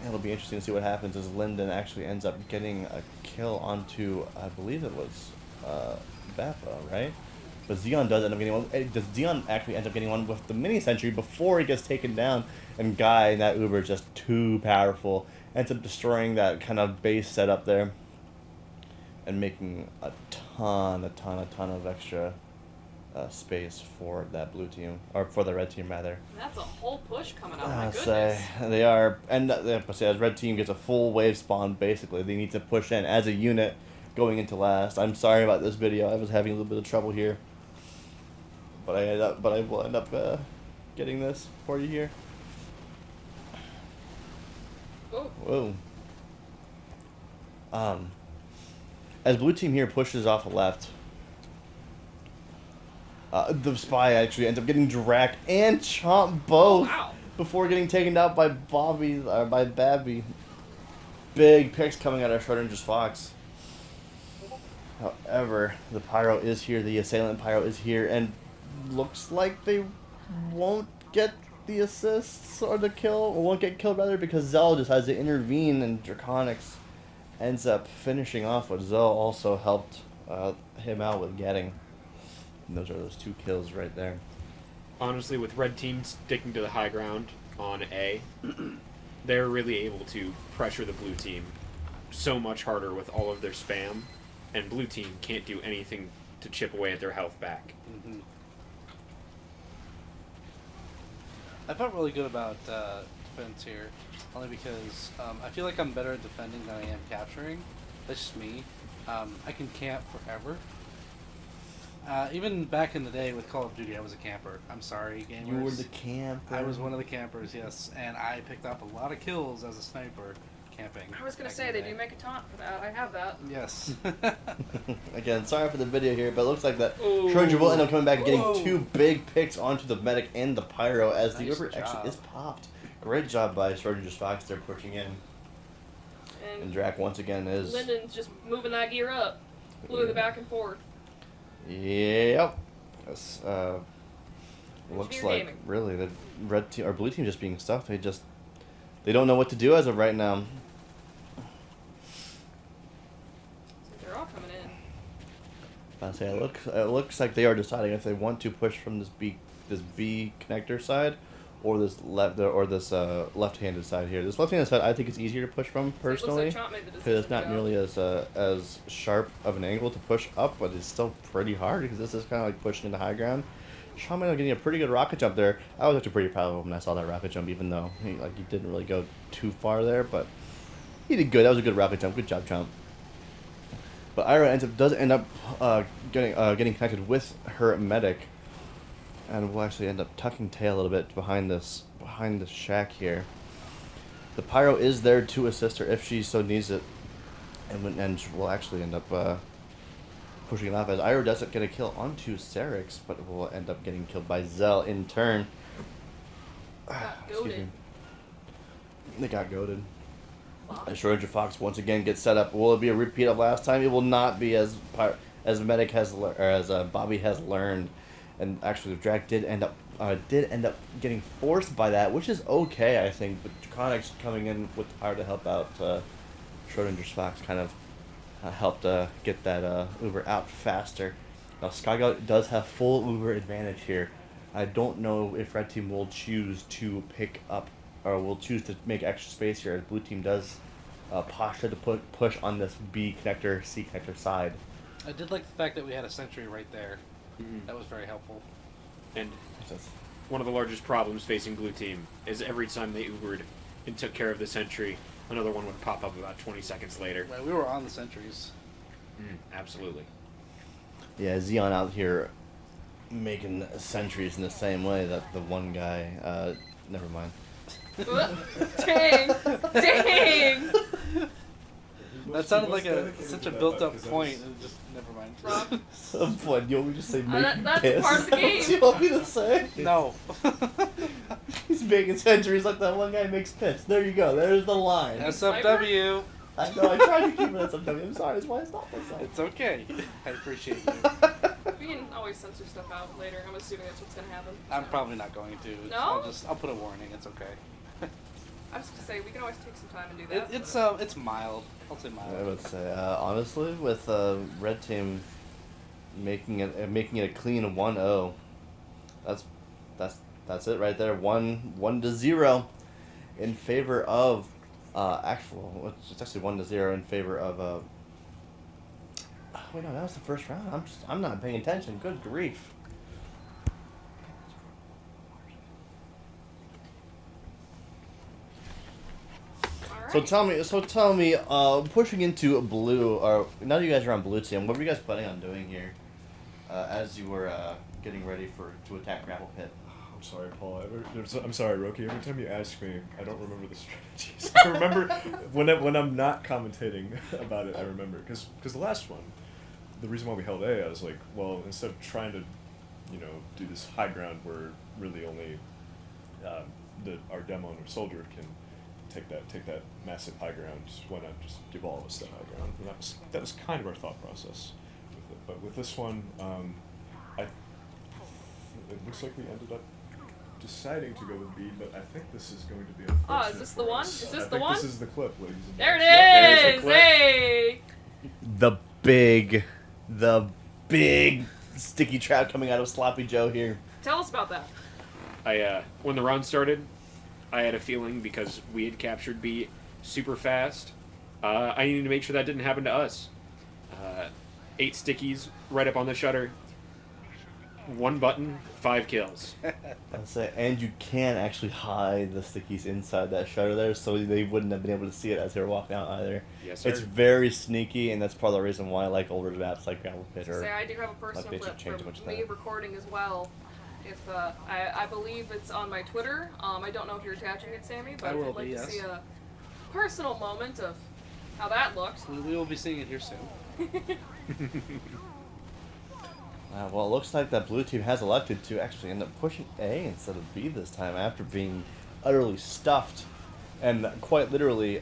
It'll be interesting to see what happens as Lyndyn actually ends up getting a kill onto, I believe it was Vappa, right? But Xeon does end up getting one. Does Xeon actually end up getting one with the mini sentry before he gets taken down? And Guy in that Uber is just too powerful. Ends up destroying that kind of base setup there, and making a ton of extra space for that blue team, or for the red team rather. That's a whole push coming up. My Say goodness. they are, and as red team gets a full wave spawn, basically they need to push in as a unit going into last. I'm sorry about this video. I was having a little bit of trouble here, but I will end up getting this for you here. Oh. Whoa. As blue team here pushes off the left, the spy actually ends up getting Drac and Chomp both before getting taken out by Babby. Big picks coming out of Schrodinger's Fox. However, the Pyro is here, the assailant Pyro is here, and looks like they won't get the assists or the kill, or won't get killed rather, because Zel decides to intervene, and Drakonix ends up finishing off what Zel also helped him out with getting. And those are those 2 kills right there. Honestly, with red team sticking to the high ground on A, they're really able to pressure the blue team so much harder with all of their spam, and blue team can't do anything to chip away at their health back. Mm-hmm. I felt really good about defense here, only because I feel like I'm better at defending than I am capturing. That's just me. I can camp forever. Even back in the day with Call of Duty, I was a camper. I'm sorry, gamers. You were the camper. I was one of the campers, yes, and I picked up a lot of kills as a sniper camping. I was gonna say they do make a taunt for that. I have that. Yes. Again, sorry for the video here, but it looks like that Schrodinger will end up coming back and getting 2 big picks onto the medic and the Pyro as the Uber actually is popped. Great job by Schrodinger's Fox. They're pushing in. And Drac once again is... Lyndyn's just moving that gear up. Blew the back and forth. Yep. This, looks Gear like gaming. really the red team or blue team just being stuffed. They don't know what to do as of right now. So they're all coming in. I say it looks like they are deciding if they want to push from this B connector side, or this left-handed side here. This left-handed side I think it's easier to push from personally, It looks like Chomp made the because decision it's not to go. nearly as sharp of an angle to push up, but it's still pretty hard because this is kind of like pushing into high ground. Chomp ended up getting a pretty good rocket jump there. I was actually pretty proud of him when I saw that rocket jump, even though he didn't really go too far there, but he did good. That was a good rocket jump. Good job, Chomp. But Iroo does end up getting connected with her medic, and we'll actually end up tucking tail a little bit behind this shack here. The Pyro is there to assist her if she so needs it, and we'll actually end up pushing it off as Iroo doesn't get a kill onto Serix, but will end up getting killed by Zel in turn. Got Excuse goated. me. They got goaded. Schrodinger Fox once again gets set up. Will it be a repeat of last time? It will not be, as Medic has as Bobby has learned, and actually Drac did end up getting forced by that, which is okay, I think. But Drakonix coming in with the power to help out Schrodinger's Fox kind of helped get that Uber out faster. Now SkyeTheGote does have full Uber advantage here. I don't know if Red Team will choose to pick up, or will choose to make extra space here, as Blue Team does posture to push on this B connector, C connector side. I did like the fact that we had a sentry right there. Mhm. That was very helpful. And one of the largest problems facing Blue Team is every time they Ubered and took care of the sentry, another one would pop up about 20 seconds later. Right, we were on the sentries. Absolutely. Yeah, Xeon out here making sentries in the same way that the one guy, never mind. Dang! Dang! That sounded like such a built-up point. It just never mind. Rob? Some point, you want me to say making that's piss? part of the game. What do you want me to say? No. He's making sentries like that one guy makes piss. There you go, there's the line. SFW. I know, I tried to keep it SFW. I'm sorry, that's why I stopped myself. It's okay. I appreciate you. We can always censor stuff out later. I'm assuming that's what's gonna happen. I'm probably not going to. No? I'll put a warning. It's okay. I was gonna say we can always take some time and do that. It's mild. I'll say mild. I would say, honestly, with Red Team making it a clean 1-0, that's it right there. 1-0 in favor of it's actually 1-0 in favor of wait, no, that was the first round. I'm not paying attention. Good grief. So tell me, pushing into blue, or now that you guys are on blue team, what were you guys planning on doing here, as you were getting ready to attack Grapple Pit? I'm sorry, Paul. I'm sorry, Roki. Every time you ask me, I don't remember the strategies. I remember when I'm not commentating about it. I remember because the last one, the reason why we held A, I was like, well, instead of trying to, do this high ground where really only our demo or soldier can take that massive high ground, why not just give all of us that high ground? And that was kind of our thought process with it. But with this one, it looks like we ended up deciding to go with B, but I think this is going to be unfortunate. Oh, is this the one? Is this the one? This is the clip, ladies and There gentlemen. it is! Hey! The big sticky trap coming out of Sloppy Joe here. Tell us about that. When the round started, I had a feeling because we had captured B super fast. I needed to make sure that didn't happen to us. 8 stickies right up on the shutter. 1 button, 5 kills. That's it. And you can actually hide the stickies inside that shutter there, so they wouldn't have been able to see it as they were walking out either. Yes, sir. It's very sneaky, and that's part of the reason why I like older maps like Grapple Pit. Say, I do have a personal they should clip change a bunch from of me that. recording as well. If I believe it's on my Twitter. I don't know if you're attaching it, Sammy, but I will I'd like be, to yes. see a personal moment of how that looked. We will be seeing it here soon. Well, it looks like that blue team has elected to actually end up pushing A instead of B this time after being utterly stuffed and quite literally,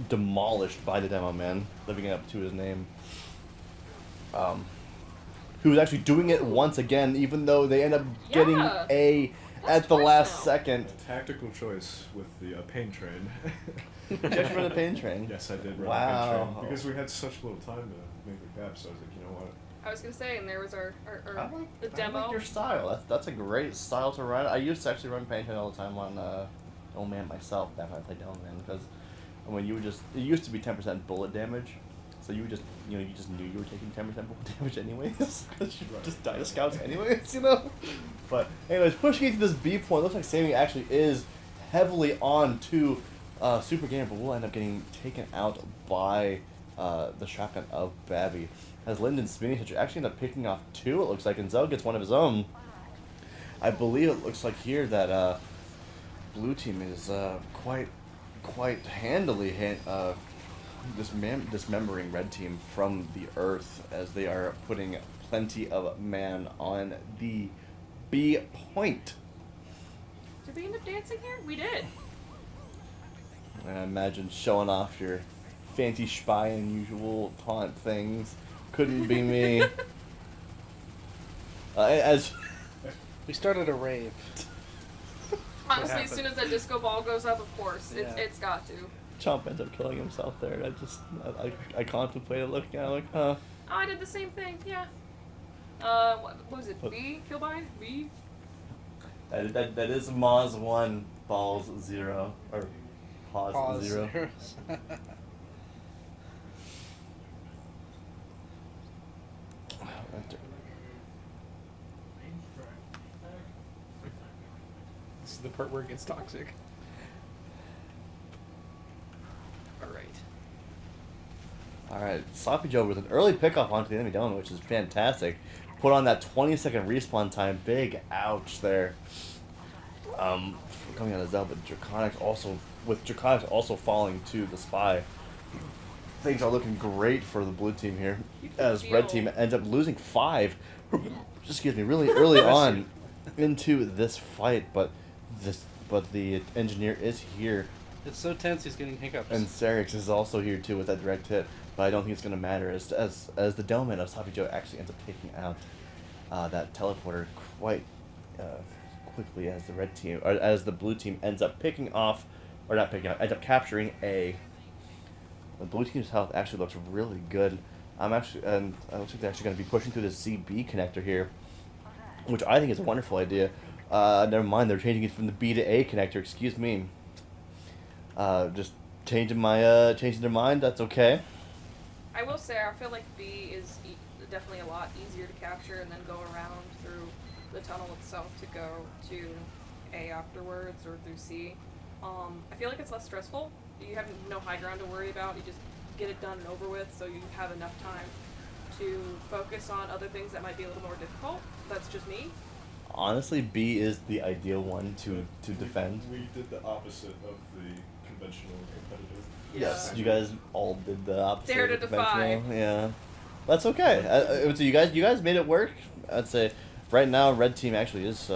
demolished by the Demoman, living up to his name. Who was actually doing it once again, even though they end up getting Yeah. A That's at the twice last now. second. A tactical choice with the pain train. Did you actually run the pain train? Yes, I did run Wow. the pain train because we had such little time to make the gap. So I was like, you know what? I was gonna say, and there was our I the demo. like your style. That's a great style to run. I used to actually run pain train all the time on Demoman myself back when I played Demoman because it used to be 10% bullet damage, so you just knew you were taking 10% bullet damage anyways because you just die to scouts anyways, But anyways, pushing into this B point, looks like Sammy actually is heavily on to Super Gamer, but will end up getting taken out by the shotgun of Babby. As Lyndyn's spinning hitcher actually end up picking off 2, it looks like, and Zel gets one of his own. I believe it looks like here that blue team is quite handily dismembering red team from the earth as they are putting plenty of man on the B point. Did we end up dancing here? We did. And I imagine showing off your fancy spy and usual taunt things. Couldn't be me. As We started a rave. Honestly, as soon as that disco ball goes up, of course, Yeah. it's got to. Chomp ends up killing himself there, and I contemplated looking at it like, huh. Oh, I did the same thing. Yeah. What was it? B? Killbind? B? That is Maes 1, balls 0, or pause 0. This is the part where it gets toxic. Alright, Sloppy Joe with an early pickoff onto the enemy Demoman, which is fantastic. Put on that 20-second respawn time. Big ouch there. Coming out of Zel, but Drakonix also falling to the spy. Things are looking great for the blue team here, as red team ends up losing 5. Really early on into this fight, but the engineer is here. It's so tense, he's getting hiccups. And Serix is also here too with that direct hit, but I don't think it's going to matter as the Demoman of Sloppy Joe actually ends up taking out that teleporter quite quickly as the red team, or as the blue team ends up ends up capturing A. The blue team's health actually looks really good. I looks like they're actually going to be pushing through the CB connector here, which I think is a wonderful idea. Never mind, they're changing it from the B to A connector. Excuse me. Just changing their mind. That's okay. I will say, I feel like B is definitely a lot easier to capture and then go around through the tunnel itself to go to A afterwards or through C. I feel like it's less stressful. You have no high ground to worry about. You just get it done and over with, so you have enough time to focus on other things that might be a little more difficult. That's just me. Honestly, B is the ideal one to defend. We did the opposite of the conventional competitive. Yes, Yeah. you guys all did the opposite. Dare of to the defy. conventional. Yeah, that's okay. So you guys made it work. I'd say right now, red team actually is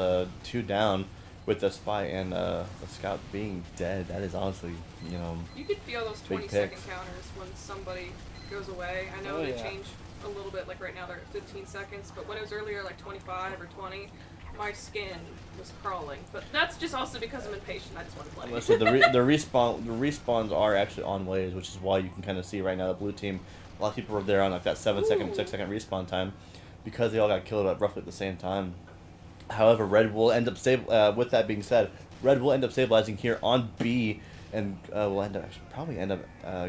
2 down with the spy and the scout being dead. That is honestly, You could feel those Big 20-second picks. counters when somebody goes away. I know Oh, they yeah. change a little bit, like right now they're at 15 seconds, but when it was earlier, like 25 or 20, my skin was crawling. But that's just also because I'm impatient. I just want to play. So the respawns are actually on ways, which is why you can kind of see right now the blue team. A lot of people were there on like that 7-second, Ooh. 6-second respawn time, because they all got killed at roughly at the same time. However, red will end up with that being said, red will end up stabilizing here on B, and will probably end up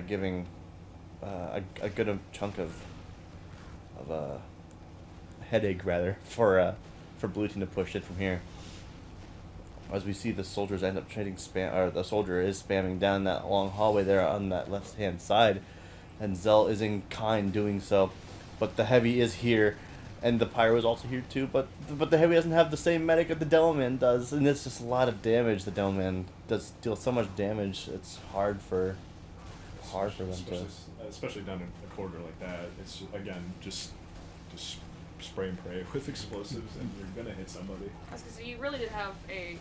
giving a good chunk of headache rather for blue team to push it from here. As we see the soldiers end up trading the soldier is spamming down that long hallway there on that left hand side, and Zel is in kind doing so, but the heavy is here, and the pyro is also here too, but the heavy doesn't have the same medic that the Demoman does, and it's just a lot of damage. The Demoman does deal so much damage, it's hard for them to. Especially down in a corridor like that, it's again just spray and pray with explosives, and you're gonna hit somebody. I was gonna say, you really did have a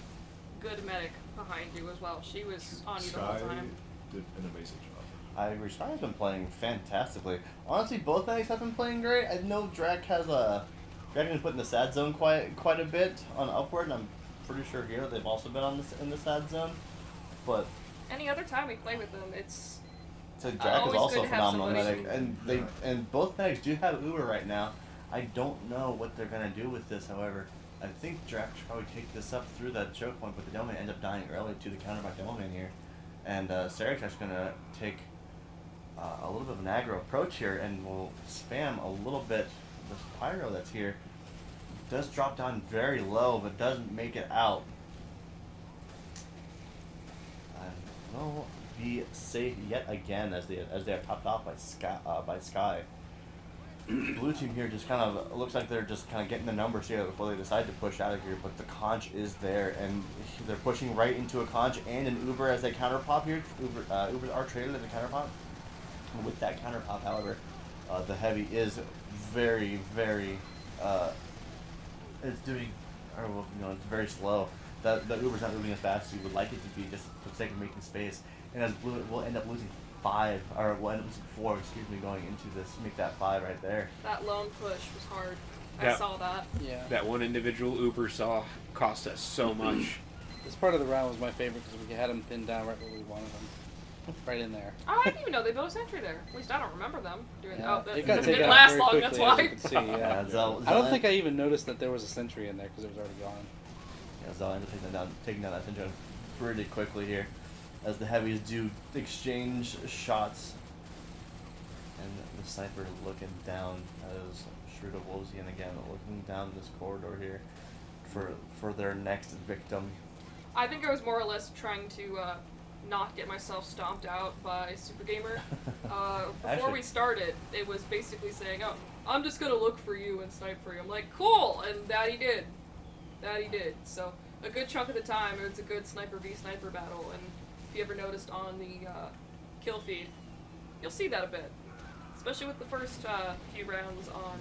good medic behind you as well. She was on you the whole Sky time. did an amazing job. I agree. Sky's been playing fantastically. Honestly, both medics have been playing great. I know Drac has been put in the sad zone quite a bit on upward, and I'm pretty sure here they've also been in the sad zone. But Any other time we play with them, it's so Drac is always also good a to have phenomenal somebody. medic, and both medics do have Uber right now. I don't know what they're gonna do with this. However, I think Drac should probably take this up through that choke point, but the Demoman end up dying early to the counter by Demoman here, and Sarach's gonna take a little bit of an aggro approach here, and will spam a little bit. This pyro that's here does drop down very low, but doesn't make it out. And will be safe yet again as they are topped off by Sky. Blue team here just kind of looks like they're just kind of getting the numbers here before they decide to push out of here, but the conch is there, and they're pushing right into a conch and an Uber as they counter pop here. Ubers are traded as a counter pop. With that counter pop, however, the heavy is very, very it's doing, it's very slow. The Uber's not moving as fast as you would like it to be, just for the sake of making space. And as Blue will end up losing 4, going into this, make that 5 right there. that lone push was hard. I Yeah. saw that. Yeah. That one individual Uber saw cost us so much. This part of the round was my favorite because we had him pinned down right where we wanted him. Right in there. Oh, I didn't even know they built a sentry there. At least I don't remember them doing Yeah. that. Oh, It got it taken didn't out last very long, quickly, that's as why. you can see, yeah. Zel I don't think I even noticed that there was a sentry in there because it was already gone. Yeah, Zel ends up taking down that syndrome pretty quickly here, as the heavies do exchange shots, and the sniper looking down as Sheruto Wolvsein again looking down this corridor here for their next victim. I think I was more or less trying to not get myself stomped out by Super Gamer. Before Actually- we started, it was basically saying, "Oh, I'm just gonna look for you and snipe for you." I'm like, "Cool," and that he did. So a good chunk of the time, it was a good sniper v sniper battle. And if you ever noticed on the kill feed, you'll see that a bit, especially with the first few rounds on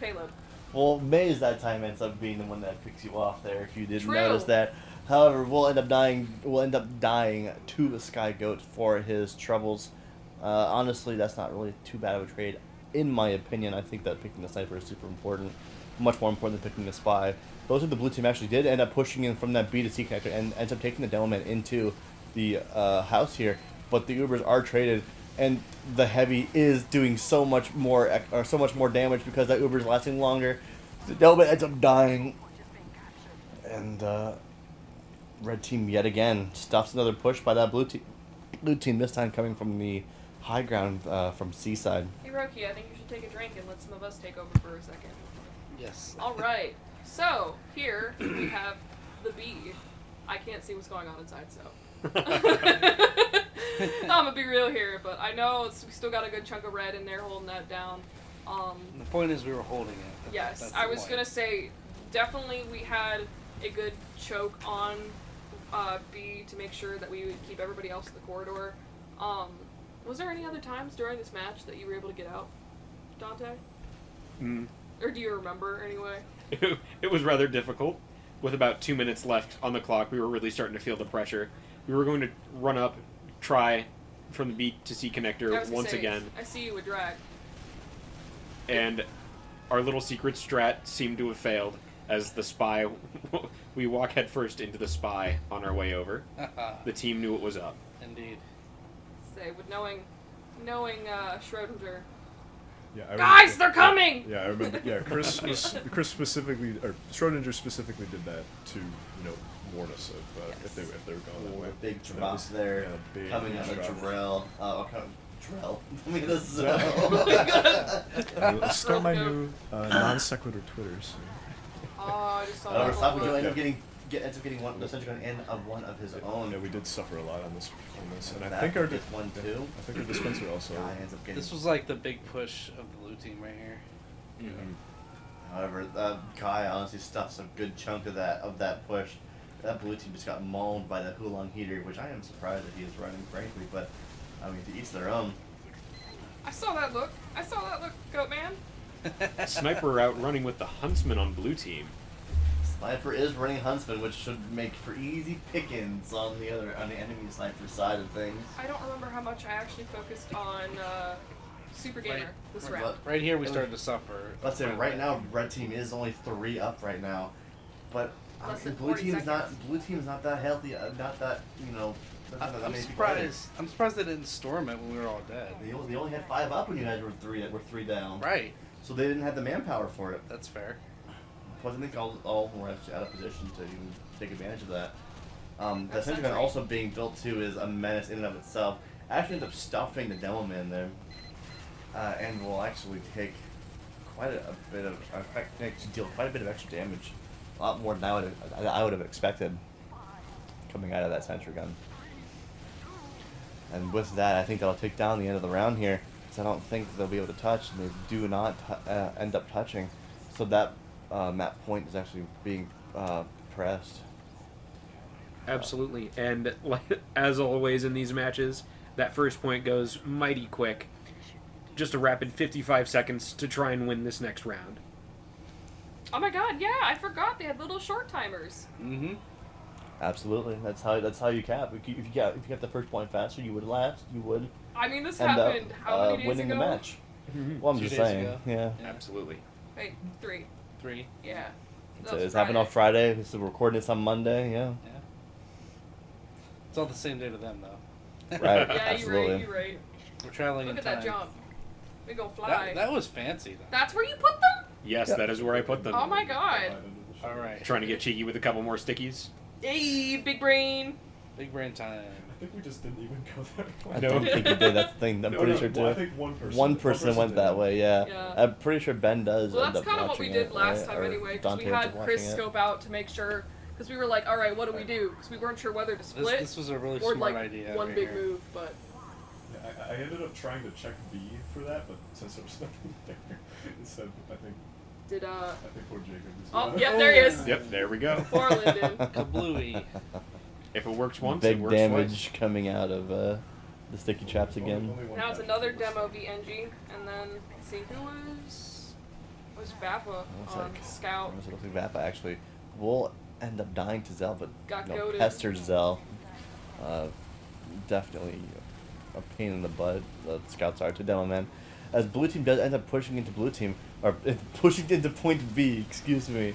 payload. Well, Maes that time ends up being the one that picks you off there. If you didn't True. notice that. However, we'll end up dying to the SkyeTheGote for his troubles. Honestly, that's not really too bad of a trade, in my opinion. I think that picking the sniper is super important, much more important than picking the spy. Those are the blue team actually did end up pushing in from that B to C connector and ends up taking the Demoman into the house here. But the Ubers are traded, and the heavy is doing so much more damage because that Uber is lasting longer. The Demoman ends up dying, and red team yet again stops another push by that blue team. This time coming from the high ground from Seaside. Hey Roki, I think you should take a drink and let some of us take over for a second. Yes. All right. So here we have the B. I can't see what's going on inside, so. I'm gonna be real here, but I know we still got a good chunk of red in there holding that down. The point is we were holding it. Yes, That's I the was point. gonna say, definitely we had a good choke on B to make sure that we would keep everybody else in the corridor. Was there any other times during this match that you were able to get out, Dante? Or do you remember anyway? It was rather difficult. With about 2 minutes left on the clock, we were really starting to feel the pressure. We were going to run up, try from the B to C I connector was gonna once say, again, I see you with Drac. and our little secret strat seemed to have failed as the spy. We walk headfirst into the spy on our way over. The team knew it was up. Indeed. Say, with knowing Schrodinger. Yeah, Guys, they're coming! Yeah, I remember. Yeah, Chris specifically, or Schrodinger specifically did that to warn us of if they were going that way. Big So that drop was- there yeah, big coming out of drop. Drill. Drill. I mean, this is. Let's start my new non sequitur Twitters. Oh, I just saw However, that. Saku one. end up getting one. Essentially, going to end of one of his own. Yeah, we did suffer a lot on this, and I That think our gets one too. I think our dispenser also. Guy ends up getting. This was like the big push of the blue team right here. However, Kai honestly stuffs a good chunk of that push. That blue team just got mauled by the Hulong heater, which I am surprised that he is running, frankly. But I mean, to each their own. I saw that look, Goat Man. Sniper out running with the Huntsman on blue team. Sniper is running Huntsman, which should make for easy pickings on the enemy sniper side of things. I don't remember how much I actually focused on Super Gamer Right. this Right, round. Right here we started to suffer. Let's say right now, red team is only 3 up right now, but Less honestly, than blue 40 team's seconds. blue team's not that healthy. Not that doesn't have that I'm many people in it. surprised. I'm surprised they didn't storm it when we were all dead. They only had 5 up when you guys were 3 down. Right. So they didn't have the manpower for it. That's fair. Plus, I think all of them were actually out of position to even take advantage of that. The That's Sentry not Gun great. also being built too is a menace in and of itself. Actually ends up stuffing the Demoman there, and will actually take quite a bit of deal quite a bit of extra damage, a lot more than I would have expected coming out of that Sentry Gun. And with that, I think that'll take down the end of the round here, because I don't think they'll be able to touch, and they do not end up touching. So that map point is actually being pressed. Absolutely. And as always in these matches, that first point goes mighty quick. Just a rapid 55 seconds to try and win this next round. Oh my god, yeah, I forgot they had little short timers. Mm-hmm. Absolutely, that's how you cap. If you get the first point faster, you would last. You would I mean, this end up happened how many days winning ago? the match. Well, I'm 2 just days saying. ago. Yeah. Absolutely. Wait, 3. 3. Yeah. That So was it's happened on Friday. This is recording this on Monday. Yeah. Yeah. It's all the same day to them, though. Right. Yeah, Absolutely. you're right. We're traveling Look in at time. that jump. We gonna fly. That was fancy, though. That's where you put them? Yes, Yeah. that is where I put them. Oh my god. All right. Trying to get cheeky with a couple more stickies. Hey, big brain. Big brain time. I think we just didn't even go there. I don't think you did. That's the thing. I'm No, pretty no, sure well, I too. think one One person went did. that way. Yeah. Yeah. I'm pretty sure Ben does. Well, end that's up kind of what we watching did it, last right? time Or anyway, because we Dante ends had up Chris watching it. scope out to make sure, because we were like, all right, what do we do? Because we weren't sure whether to split This was a really or smart like idea. one right big here. move, but Yeah, I ended up trying to check B for that, but since there was nothing there, instead I think did poor Jacob. is- oh yeah, there he is. Yep, there we go. Poor Lyndyn. Kablooey. If it works once, Big it works damage coming out of the sticky traps again. Only one Now it's match. another demo VNG, and then let's see who was Vappa Looks on like- Scout. It looks like Vappa actually will end up dying to Zel, but Got goated. pesters Zel. Definitely a pain in the butt. The scouts are to Demoman. As blue team does end up pushing into blue team, or pushing into point B, excuse me,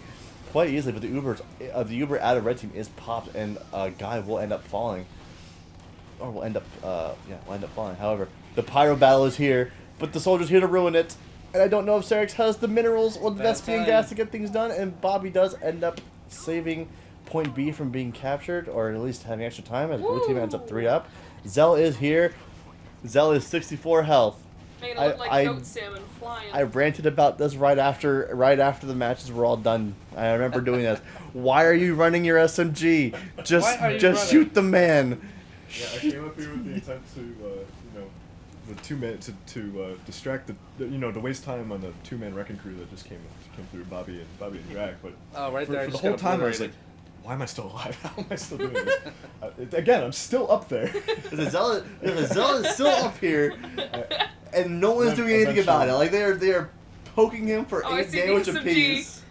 quite easily. But the Uber out of red team is popped, and a guy will end up falling, or will end up falling. However, the pyro battle is here, but the soldier's here to ruin it. And I don't know if Serix has the minerals or the Bad Vespian time. gas to get things done, and Bobby does end up saving point B from being captured, or at least having extra time, as blue team ends up 3 up. Zel is here. Zel is 64 health. Made it look like goat salmon flying. I ranted about this right after the matches were all done. I remember doing this. Why are you running your SMG? Just shoot the man. Yeah, I came up here with the intent to, the 2-man to distract to waste time on the 2-man wrecking crew that just came through Bobby and Drac. But right there, I for the just whole got time I was obliterated. like, why am I still alive? How am I still doing this? Again, I'm still up there. The Zel is still up here, and no one's doing anything about it. Like they are poking him for 8 damage apiece.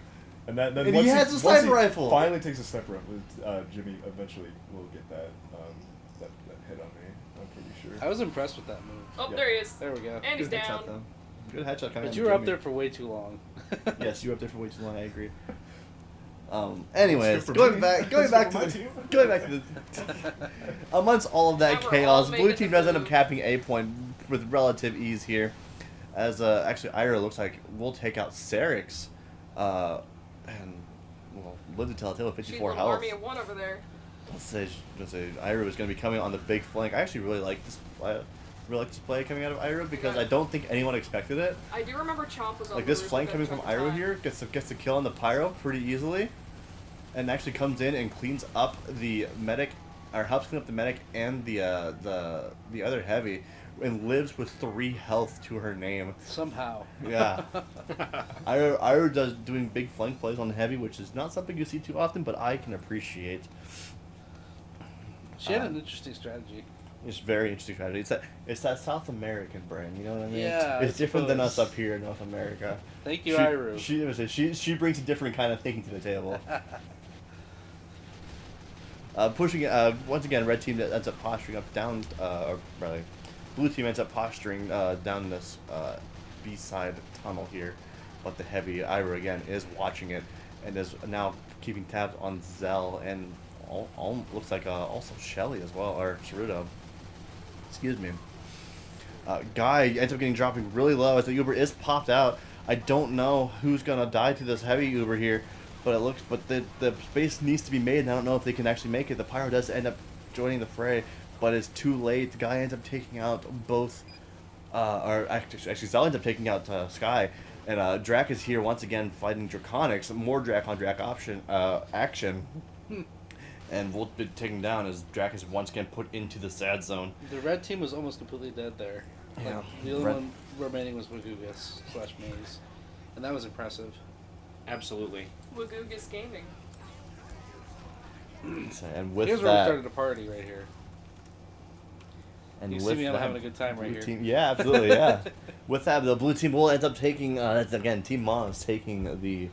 And then And once he has a once sniper he rifle. Finally takes a sniper rifle. Jimmy eventually will get that hit on me. I'm pretty sure. I was impressed with that move. Oh, Yeah. there he is. There we go. And he's Good down. headshot, though. Good headshot coming. But you were up there for way too long. Yes, you were up there for way too long. I agree. Anyways, Let's go for going me. back to the amongst all of that Now we're chaos, all blue making team the does end up move. capping a point with relative ease here, as actually Iroo looks like we'll take out Serix, and well live to tell a tale with She's 54 a little health. army of one over there. Let's say Iroo is going to be coming on the big flank. I actually really like this. Really like this play coming out of Iroo because I don't think anyone expected it. I do remember Chomp was on Like the this roof flank of coming that from at the Iroo time. here gets the kill on the pyro pretty easily, and actually comes in and cleans up the medic, or helps clean up the medic and the other heavy, and lives with 3 health to her name. Somehow. Yeah. Iroo does doing big flank plays on the heavy, which is not something you see too often, but I can appreciate. She had an interesting strategy. It's very interesting strategy. It's that South American brand, you know what I mean? Yeah, It's I different than us suppose. up here in North America. Thank you, Iroo. She brings a different kind of thinking to the table. Pushing it once again, red team that ends up posturing up down, or rather, blue team ends up posturing down this B side tunnel here, but the heavy Iroo again is watching it and is now keeping tabs on Zel and all looks like also Shelly as well, or Sheruto. Excuse me. Guy ends up dropping really low as the Uber is popped out. I don't know who's gonna die to this heavy Uber here, but the space needs to be made, and I don't know if they can actually make it. The pyro does end up joining the fray, but it's too late. The guy ends up taking out both, or actually Zel ends up taking out Sky, and Drac is here once again fighting Drakonix. More Drac on Drac action. And we'll be taken down as Drac is once again put into the sad zone. The red team was almost completely dead there. Yeah. Like, the only one remaining was Wagoogus / Maes. And that was impressive. Absolutely. Wagoogus Gaming. And with Here's where we that, started a party right here. and You see with me, I'm that, having a good time right blue here. team, yeah, absolutely, yeah. With that, the blue team will end up taking. That's again, Team Maes taking the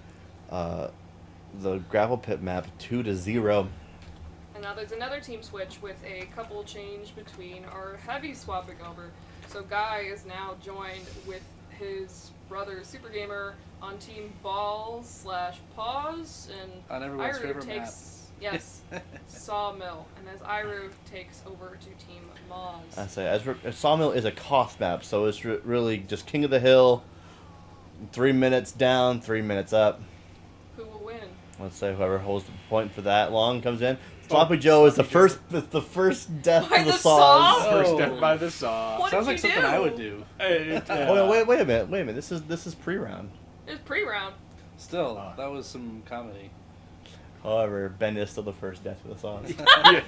gravel pit map 2-0. And now there's another team switch with a couple change between our heavy swapping over. So Guy is now joined with his brother Super Gamer on Team Balls / Paws, and On everyone's Iroo favorite takes Sawmill, and as Iroo takes over to Team Maes. I say, Sawmill is a cough map, so it's really just king of the hill. 3 minutes down, 3 minutes up. Who will win? Let's say whoever holds the point for that long comes in. Sloppy Joe is the first death By of the the saws. saw? First Oh. death by the saw. What Sounds did like you something do? I would do. Oh no, wait a minute. This is pre-round. It's pre-round. Still, that was some comedy. However, Ben is still the first death of the saws.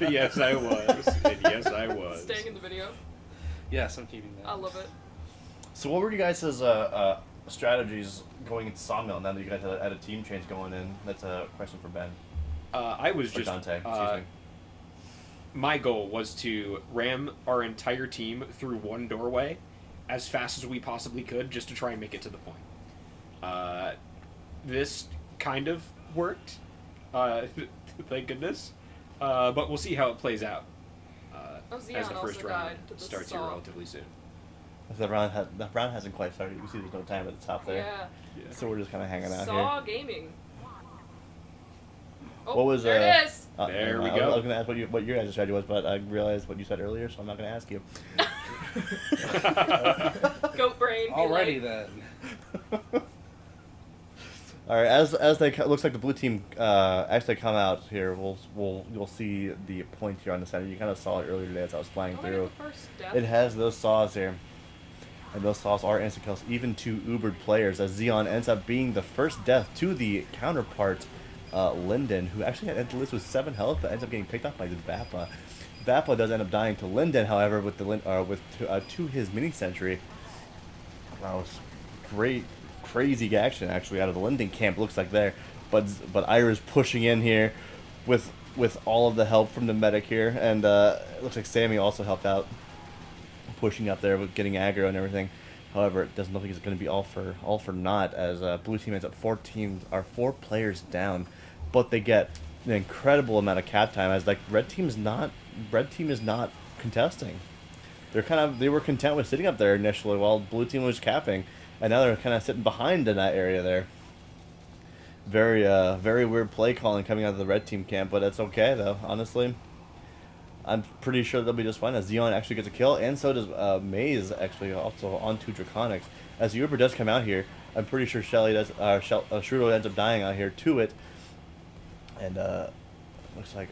Yes, I was. And yes, I was. Staying in the video. Yes, I'm keeping that. I love it. So what were you guys' strategies going into Sawmill now that you guys had a team change going in? That's a question for Ben. I was Or just Dante, excuse me. my goal was to ram our entire team through one doorway as fast as we possibly could just to try and make it to the point. This kind of worked, thank goodness, but we'll see how it plays out as Xeon the also first round died to the starts here saw. relatively soon. The round hasn't quite started. You see there's no time at the top there. Yeah. So we're just kind of hanging out Saw Gaming. Oh, What was, there it is. here. There we I go. was going to ask what your guys' strategy was, but I realized what you said earlier, so I'm not going to ask you. Goat brain. be Alrighty like, then. All right, as looks like the blue team actually come out here. You'll see the point here on the center. You kind of saw it earlier today as I was flying Oh, I got through. the first death. It has those saws here. And those loss are instant kills, even to Ubered players, as Xeon ends up being the first death to the counterpart, Lyndyn, who actually had the list with 7 health, but ends up getting picked off by the Vappa. Vappa does end up dying to Lyndyn, however, with the to his mini sentry. That was great, crazy action actually out of the Lyndyn camp. Looks like there, but Iroo's pushing in here with all of the help from the medic here, and it looks like Sammy also helped out, pushing up there with getting aggro and everything. However, it doesn't look like it's going to be all for naught, as blue team ends up 4 players down, but they get an incredible amount of cap time, as like red team is not contesting. They were content with sitting up there initially while blue team was capping, and now they're kind of sitting behind in that area there. Very weird play calling coming out of the red team camp, but it's okay though. Honestly, I'm pretty sure they'll be just fine, as Xeon actually gets a kill, and so does Maes actually also onto Drakonix. As Uber does come out here, I'm pretty sure Sheruto ends up dying out here to it, and looks like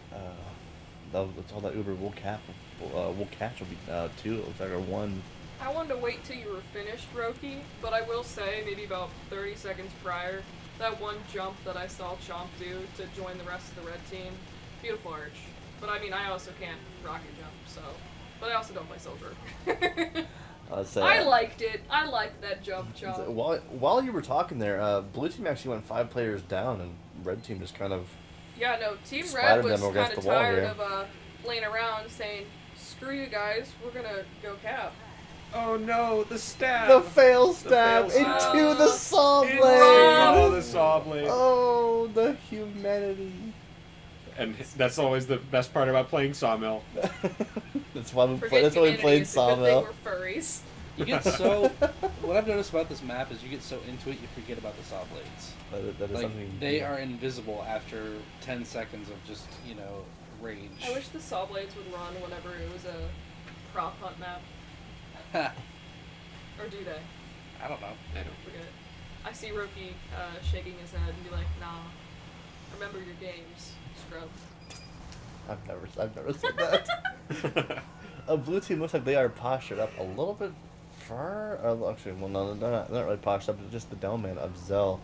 that's all that Uber will catch will be 2. It looks like, or 1. I wanted to wait till you were finished, Roki, but I will say maybe about 30 seconds prior, that one jump that I saw Chomp do to join the rest of the red team, beautiful arch. But I mean, I also can't rocket jump, so. But I also don't play Soldier. I liked it. I liked that jump, Chomp. While you were talking there, blue team actually went 5 players down, and red team just kind of. Yeah, no, Team splattered Red was them kind against of the wall tired here. of laying around saying, "Screw you guys, we're gonna go cap." Oh no, the stab! The fail stab fail into stab. the saw blade! Oh, the saw blade. Oh, the humanity. And that's always the best part about playing Sawmill. That's why we Forget played humanity, it's a good thing Sawmill. we're furries. You get so. What I've noticed about this map is you get so into it, you forget about the saw blades. That is Like, something. they are invisible after 10 seconds of just, rage. I wish the saw blades would run whenever it was a prop hunt map. Or do they? I don't know. I don't. Forget it. I see Roki shaking his head and be like, "Nah, remember your games, scrub." I've never said that. A blue team looks like they are postured up a little bit far. Or actually, well, no, they're not really postured up. It's just the Demoman of Zel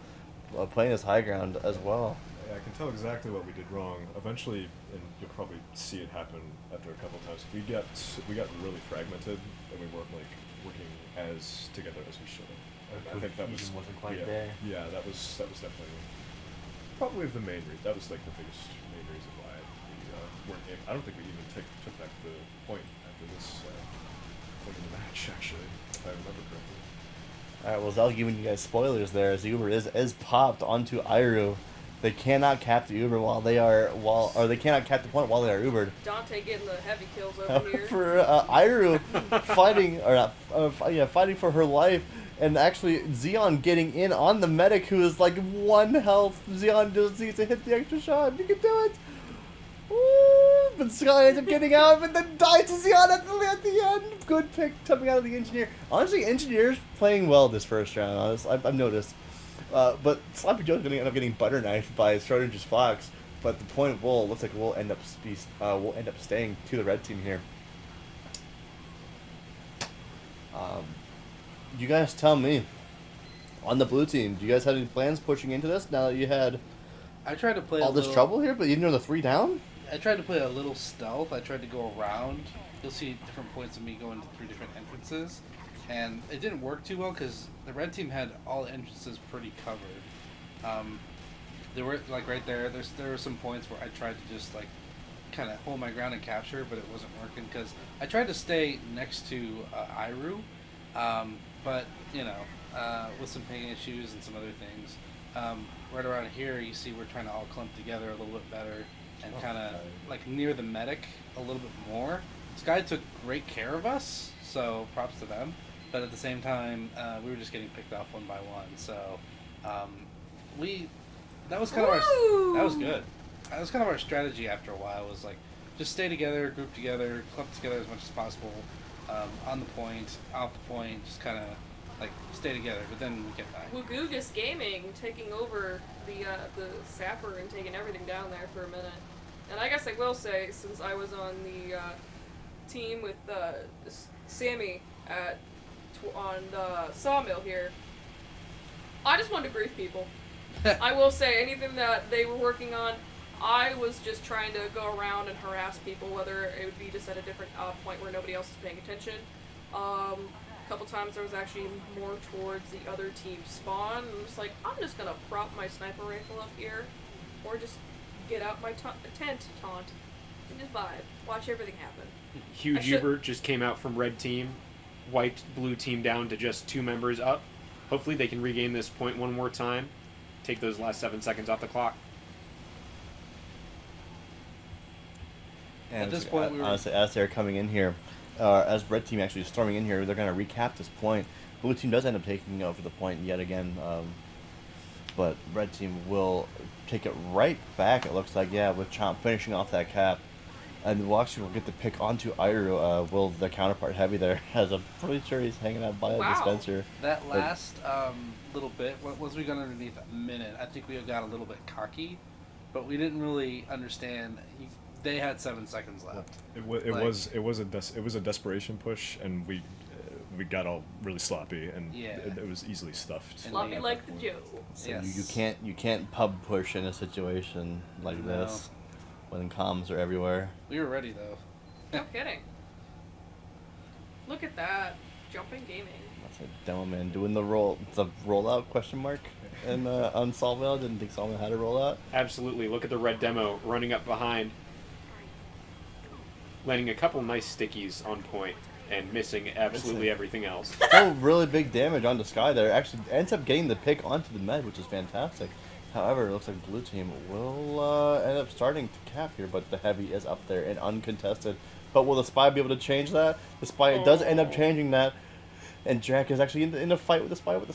playing this high ground as well. Yeah, I can tell exactly what we did wrong. Eventually, and you'll probably see it happen after a couple times. We got really fragmented, and we weren't like working as together as we should have. I think that wasn't quite there. Yeah, that was definitely probably the main reason. That was like the biggest main reason why we weren't able. I don't think we even took back the point after this point in the match, actually, if I remember correctly. Alright, well, Zel giving you guys spoilers there, as the Uber is popped onto Iroo. They cannot cap the Uber or they cannot cap the point while they are Ubered. Dante getting the heavy kills over here. For Iroo fighting for her life, and actually Xeon getting in on the medic, who is like 1 health. Xeon just needs to hit the extra shot. You can do it. Woo! But Sky ends up getting out, but then dies to Xeon at the end. Good pick coming out of the Engineer. Honestly, Engineer's playing well this first round. Honestly, I've noticed. But Sloppy Joe's going to end up getting butter knifed by Schrodinger's Fox. But the point looks like we'll end up staying to the red team here. You guys tell me. On the blue team, do you guys have any plans pushing into this now that you had I tried to play all this trouble here, but even though the 3 down? I tried to play a little stealth. I tried to go around. You'll see different points of me going to 3 different entrances. And it didn't work too well because the red team had all the entrances pretty covered. There were, like, right there, there were some points where I tried to just, like, kind of hold my ground and capture, but it wasn't working because I tried to stay next to Iroo, but, with some ping issues and some other things. Right around here, you see we're trying to all clump together a little bit better and kind of, like, near the medic a little bit more. Sky took great care of us, so props to them. But at the same time, we were just getting picked off one by one. So that was kind of that was good. That was kind of our strategy after a while. Was like just stay together, group together, clump together as much as possible, on the point, off the point, just kind of like stay together. But then we get back. Wagoogus Gaming taking over the sapper and taking everything down there for a minute. And I guess I will say, since I was on the team with Sammy at on the Sawmill here, I just wanted to grief people. I will say, anything that they were working on, I was just trying to go around and harass people, whether it would be just at a different point where nobody else is paying attention. A couple times I was actually more towards the other team's spawn, and I'm just like, I'm just gonna prop my sniper rifle up here, or just get out my tent taunt, and just vibe, watch everything happen. Huge Hubert just came out from red team, wiped blue team down to just 2 members up. Hopefully they can regain this point one more time, take those last 7 seconds off the clock. And At this point, we were... honestly, as they're coming in here, as red team actually is storming in here, they're going to recap this point. Blue team does end up taking over the point yet again, but red team will take it right back, it looks like, yeah, with Chomp finishing off that cap. And Waxy will get the pick onto Iroo. Will the counterpart heavy there, as I'm pretty sure he's hanging out by a dispenser. That last little bit, once we got underneath a minute, I think we got a little bit cocky, but we didn't really understand. They had 7 seconds left. It was a desperation push, and we got all really sloppy, and it was easily stuffed. Sloppy like the Joe. So Yes. you can't pub push in a situation like this when comms are everywhere. We were ready though. No kidding. Look at that. Jumping gaming. That's a Demoman doing the rollout question mark and on Sawmill. Didn't think Sawmill had a rollout. Absolutely. Look at the red demo running up behind, landing a couple nice stickies on point and missing absolutely everything else. Still really big damage onto Sky there. Actually ends up getting the pick onto the med, which is fantastic. However, it looks like blue team will end up starting to cap here, but the heavy is up there and uncontested. But will the spy be able to change that? The spy does end up changing that, and Drac is actually in a fight with the spy. But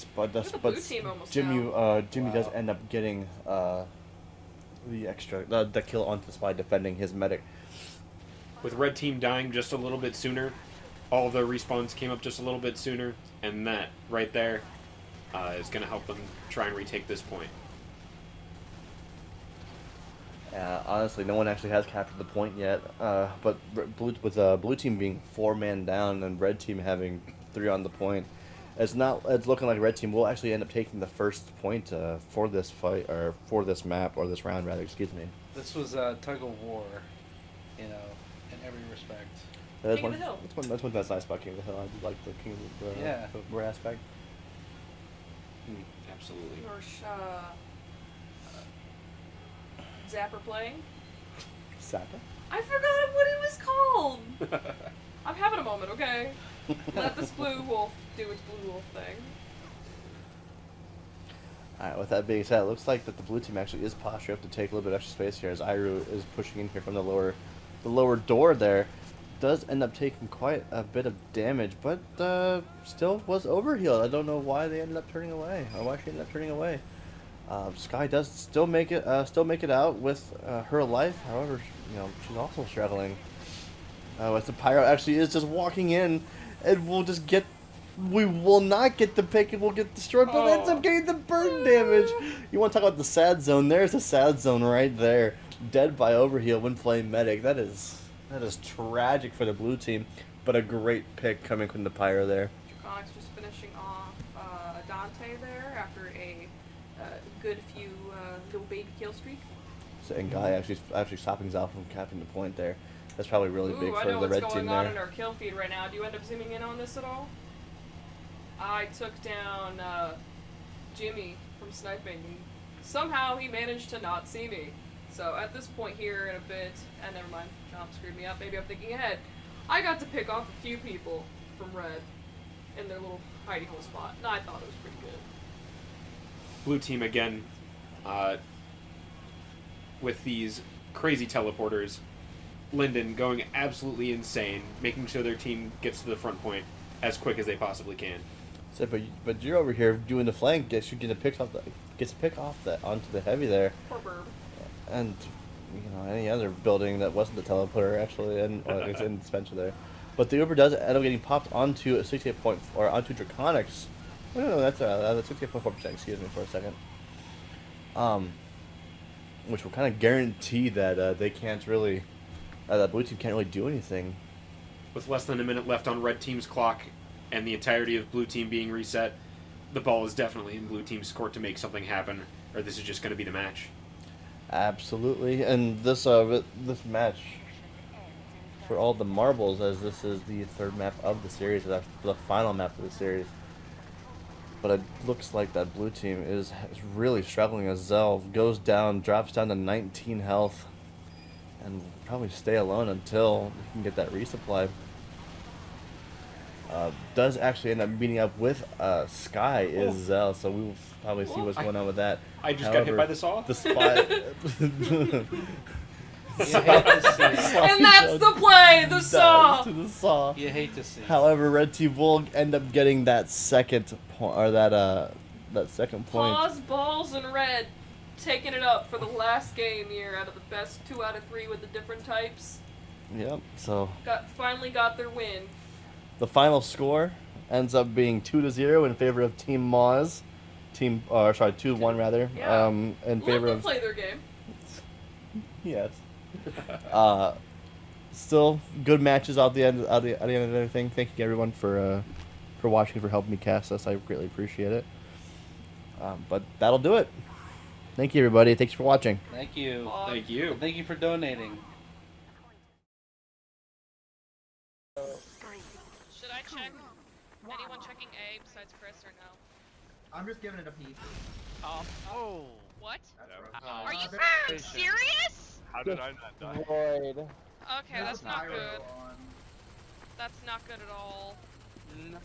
blue team almost Jimmy does end up getting the kill onto the spy, defending his medic. With red team dying just a little bit sooner, all of their respawns came up just a little bit sooner, and that right there is going to help them try and retake this point. Honestly, no one actually has captured the point yet. But blue team being 4-man down and red team having 3 on the point, it's looking like red team will actually end up taking the first point for this fight, or for this map, or this round rather. Excuse me. This was a tug of war, in every respect. That's King of the Hill. That's one that's nice about King of the Hill. I do like the King of the war aspect. Absolutely. Or Zapper playing. Zappa? I forgot what it was called. I'm having a moment, okay? Let this blue wolf do its blue wolf thing. Alright, with that being said, it looks like that the blue team actually is posturing up to take a little bit extra space here, as Iroo is pushing in here from the lower door there. Does end up taking quite a bit of damage, but still was overhealed. I don't know why they ended up turning away, or why she ended up turning away. Sky does still make it out with her life. However, she's also struggling. As the pyro actually is just walking in, and we will not get the pick, and we'll get destroyed, but ends up getting the burn damage. You want to talk about the sad zone? There's the sad zone right there. Dead by overheal when playing medic. That is tragic for the blue team, but a great pick coming from the pyro there. Drakonix just finishing off Dante there after a good few little baby kill streak. So, and Guy actually stopping Zal from capping the point there. That's probably really big for the red team there. I know what's going on in our kill feed right now. Do you end up zooming in on this at all? I took down Jimmy from sniping. Somehow he managed to not see me. So at this point here in a bit, and never mind, Chomp screwed me up. Maybe I'm thinking ahead. I got to pick off a few people from red in their little hidey hole spot, and I thought it was pretty good. Blue team again, with these crazy teleporters. Lyndyn going absolutely insane, making sure their team gets to the front point as quick as they possibly can. So, but you're over here doing the flank. Gets a pick off that onto the heavy there. Poor Burb. And any other building that wasn't the teleporter actually, and it's in dispenser there. But the Uber does end up getting popped onto a 68 or onto Drakonix. No, that's 68.4%. Excuse me for a second. Which will kind of guarantee that they can't really, that blue team can't really do anything. With less than a minute left on red team's clock, and the entirety of blue team being reset, the ball is definitely in blue team's court to make something happen, or this is just going to be the match. Absolutely, and this match, for all the marbles, as this is the third map of the series, that's the final map of the series. But it looks like that blue team is really struggling as Zel goes down, drops down to 19 health, and will probably stay alone until he can get that resupply. Does actually end up meeting up with Skye is Zel, so we will probably see what's going on with that. I just got hit by the saw. The spot. And that's the play, the saw. To the saw. You hate to see. However, red team will end up getting that second point, or that second point. Paws, balls, and red taking it up for the last game here out of the best 2 out of 3 with the different types. Yep. So Finally got their win. the final score ends up being 2-0 in favor of Team Maes. 2-1 rather. Yeah. In Let favor them of play their game. yes. Still good matches at the end of everything. Thank you everyone for watching, for helping me cast this. I greatly appreciate it. But that'll do it. Thank you everybody. Thanks for watching. Thank you. Thank you. Thank you for donating. Should I check? Anyone checking A besides Chris or no? I'm just giving it a peek. Oh. What? Are Are you you serious? How did I not die? Void. Okay, that's not good. That's not good at all. No.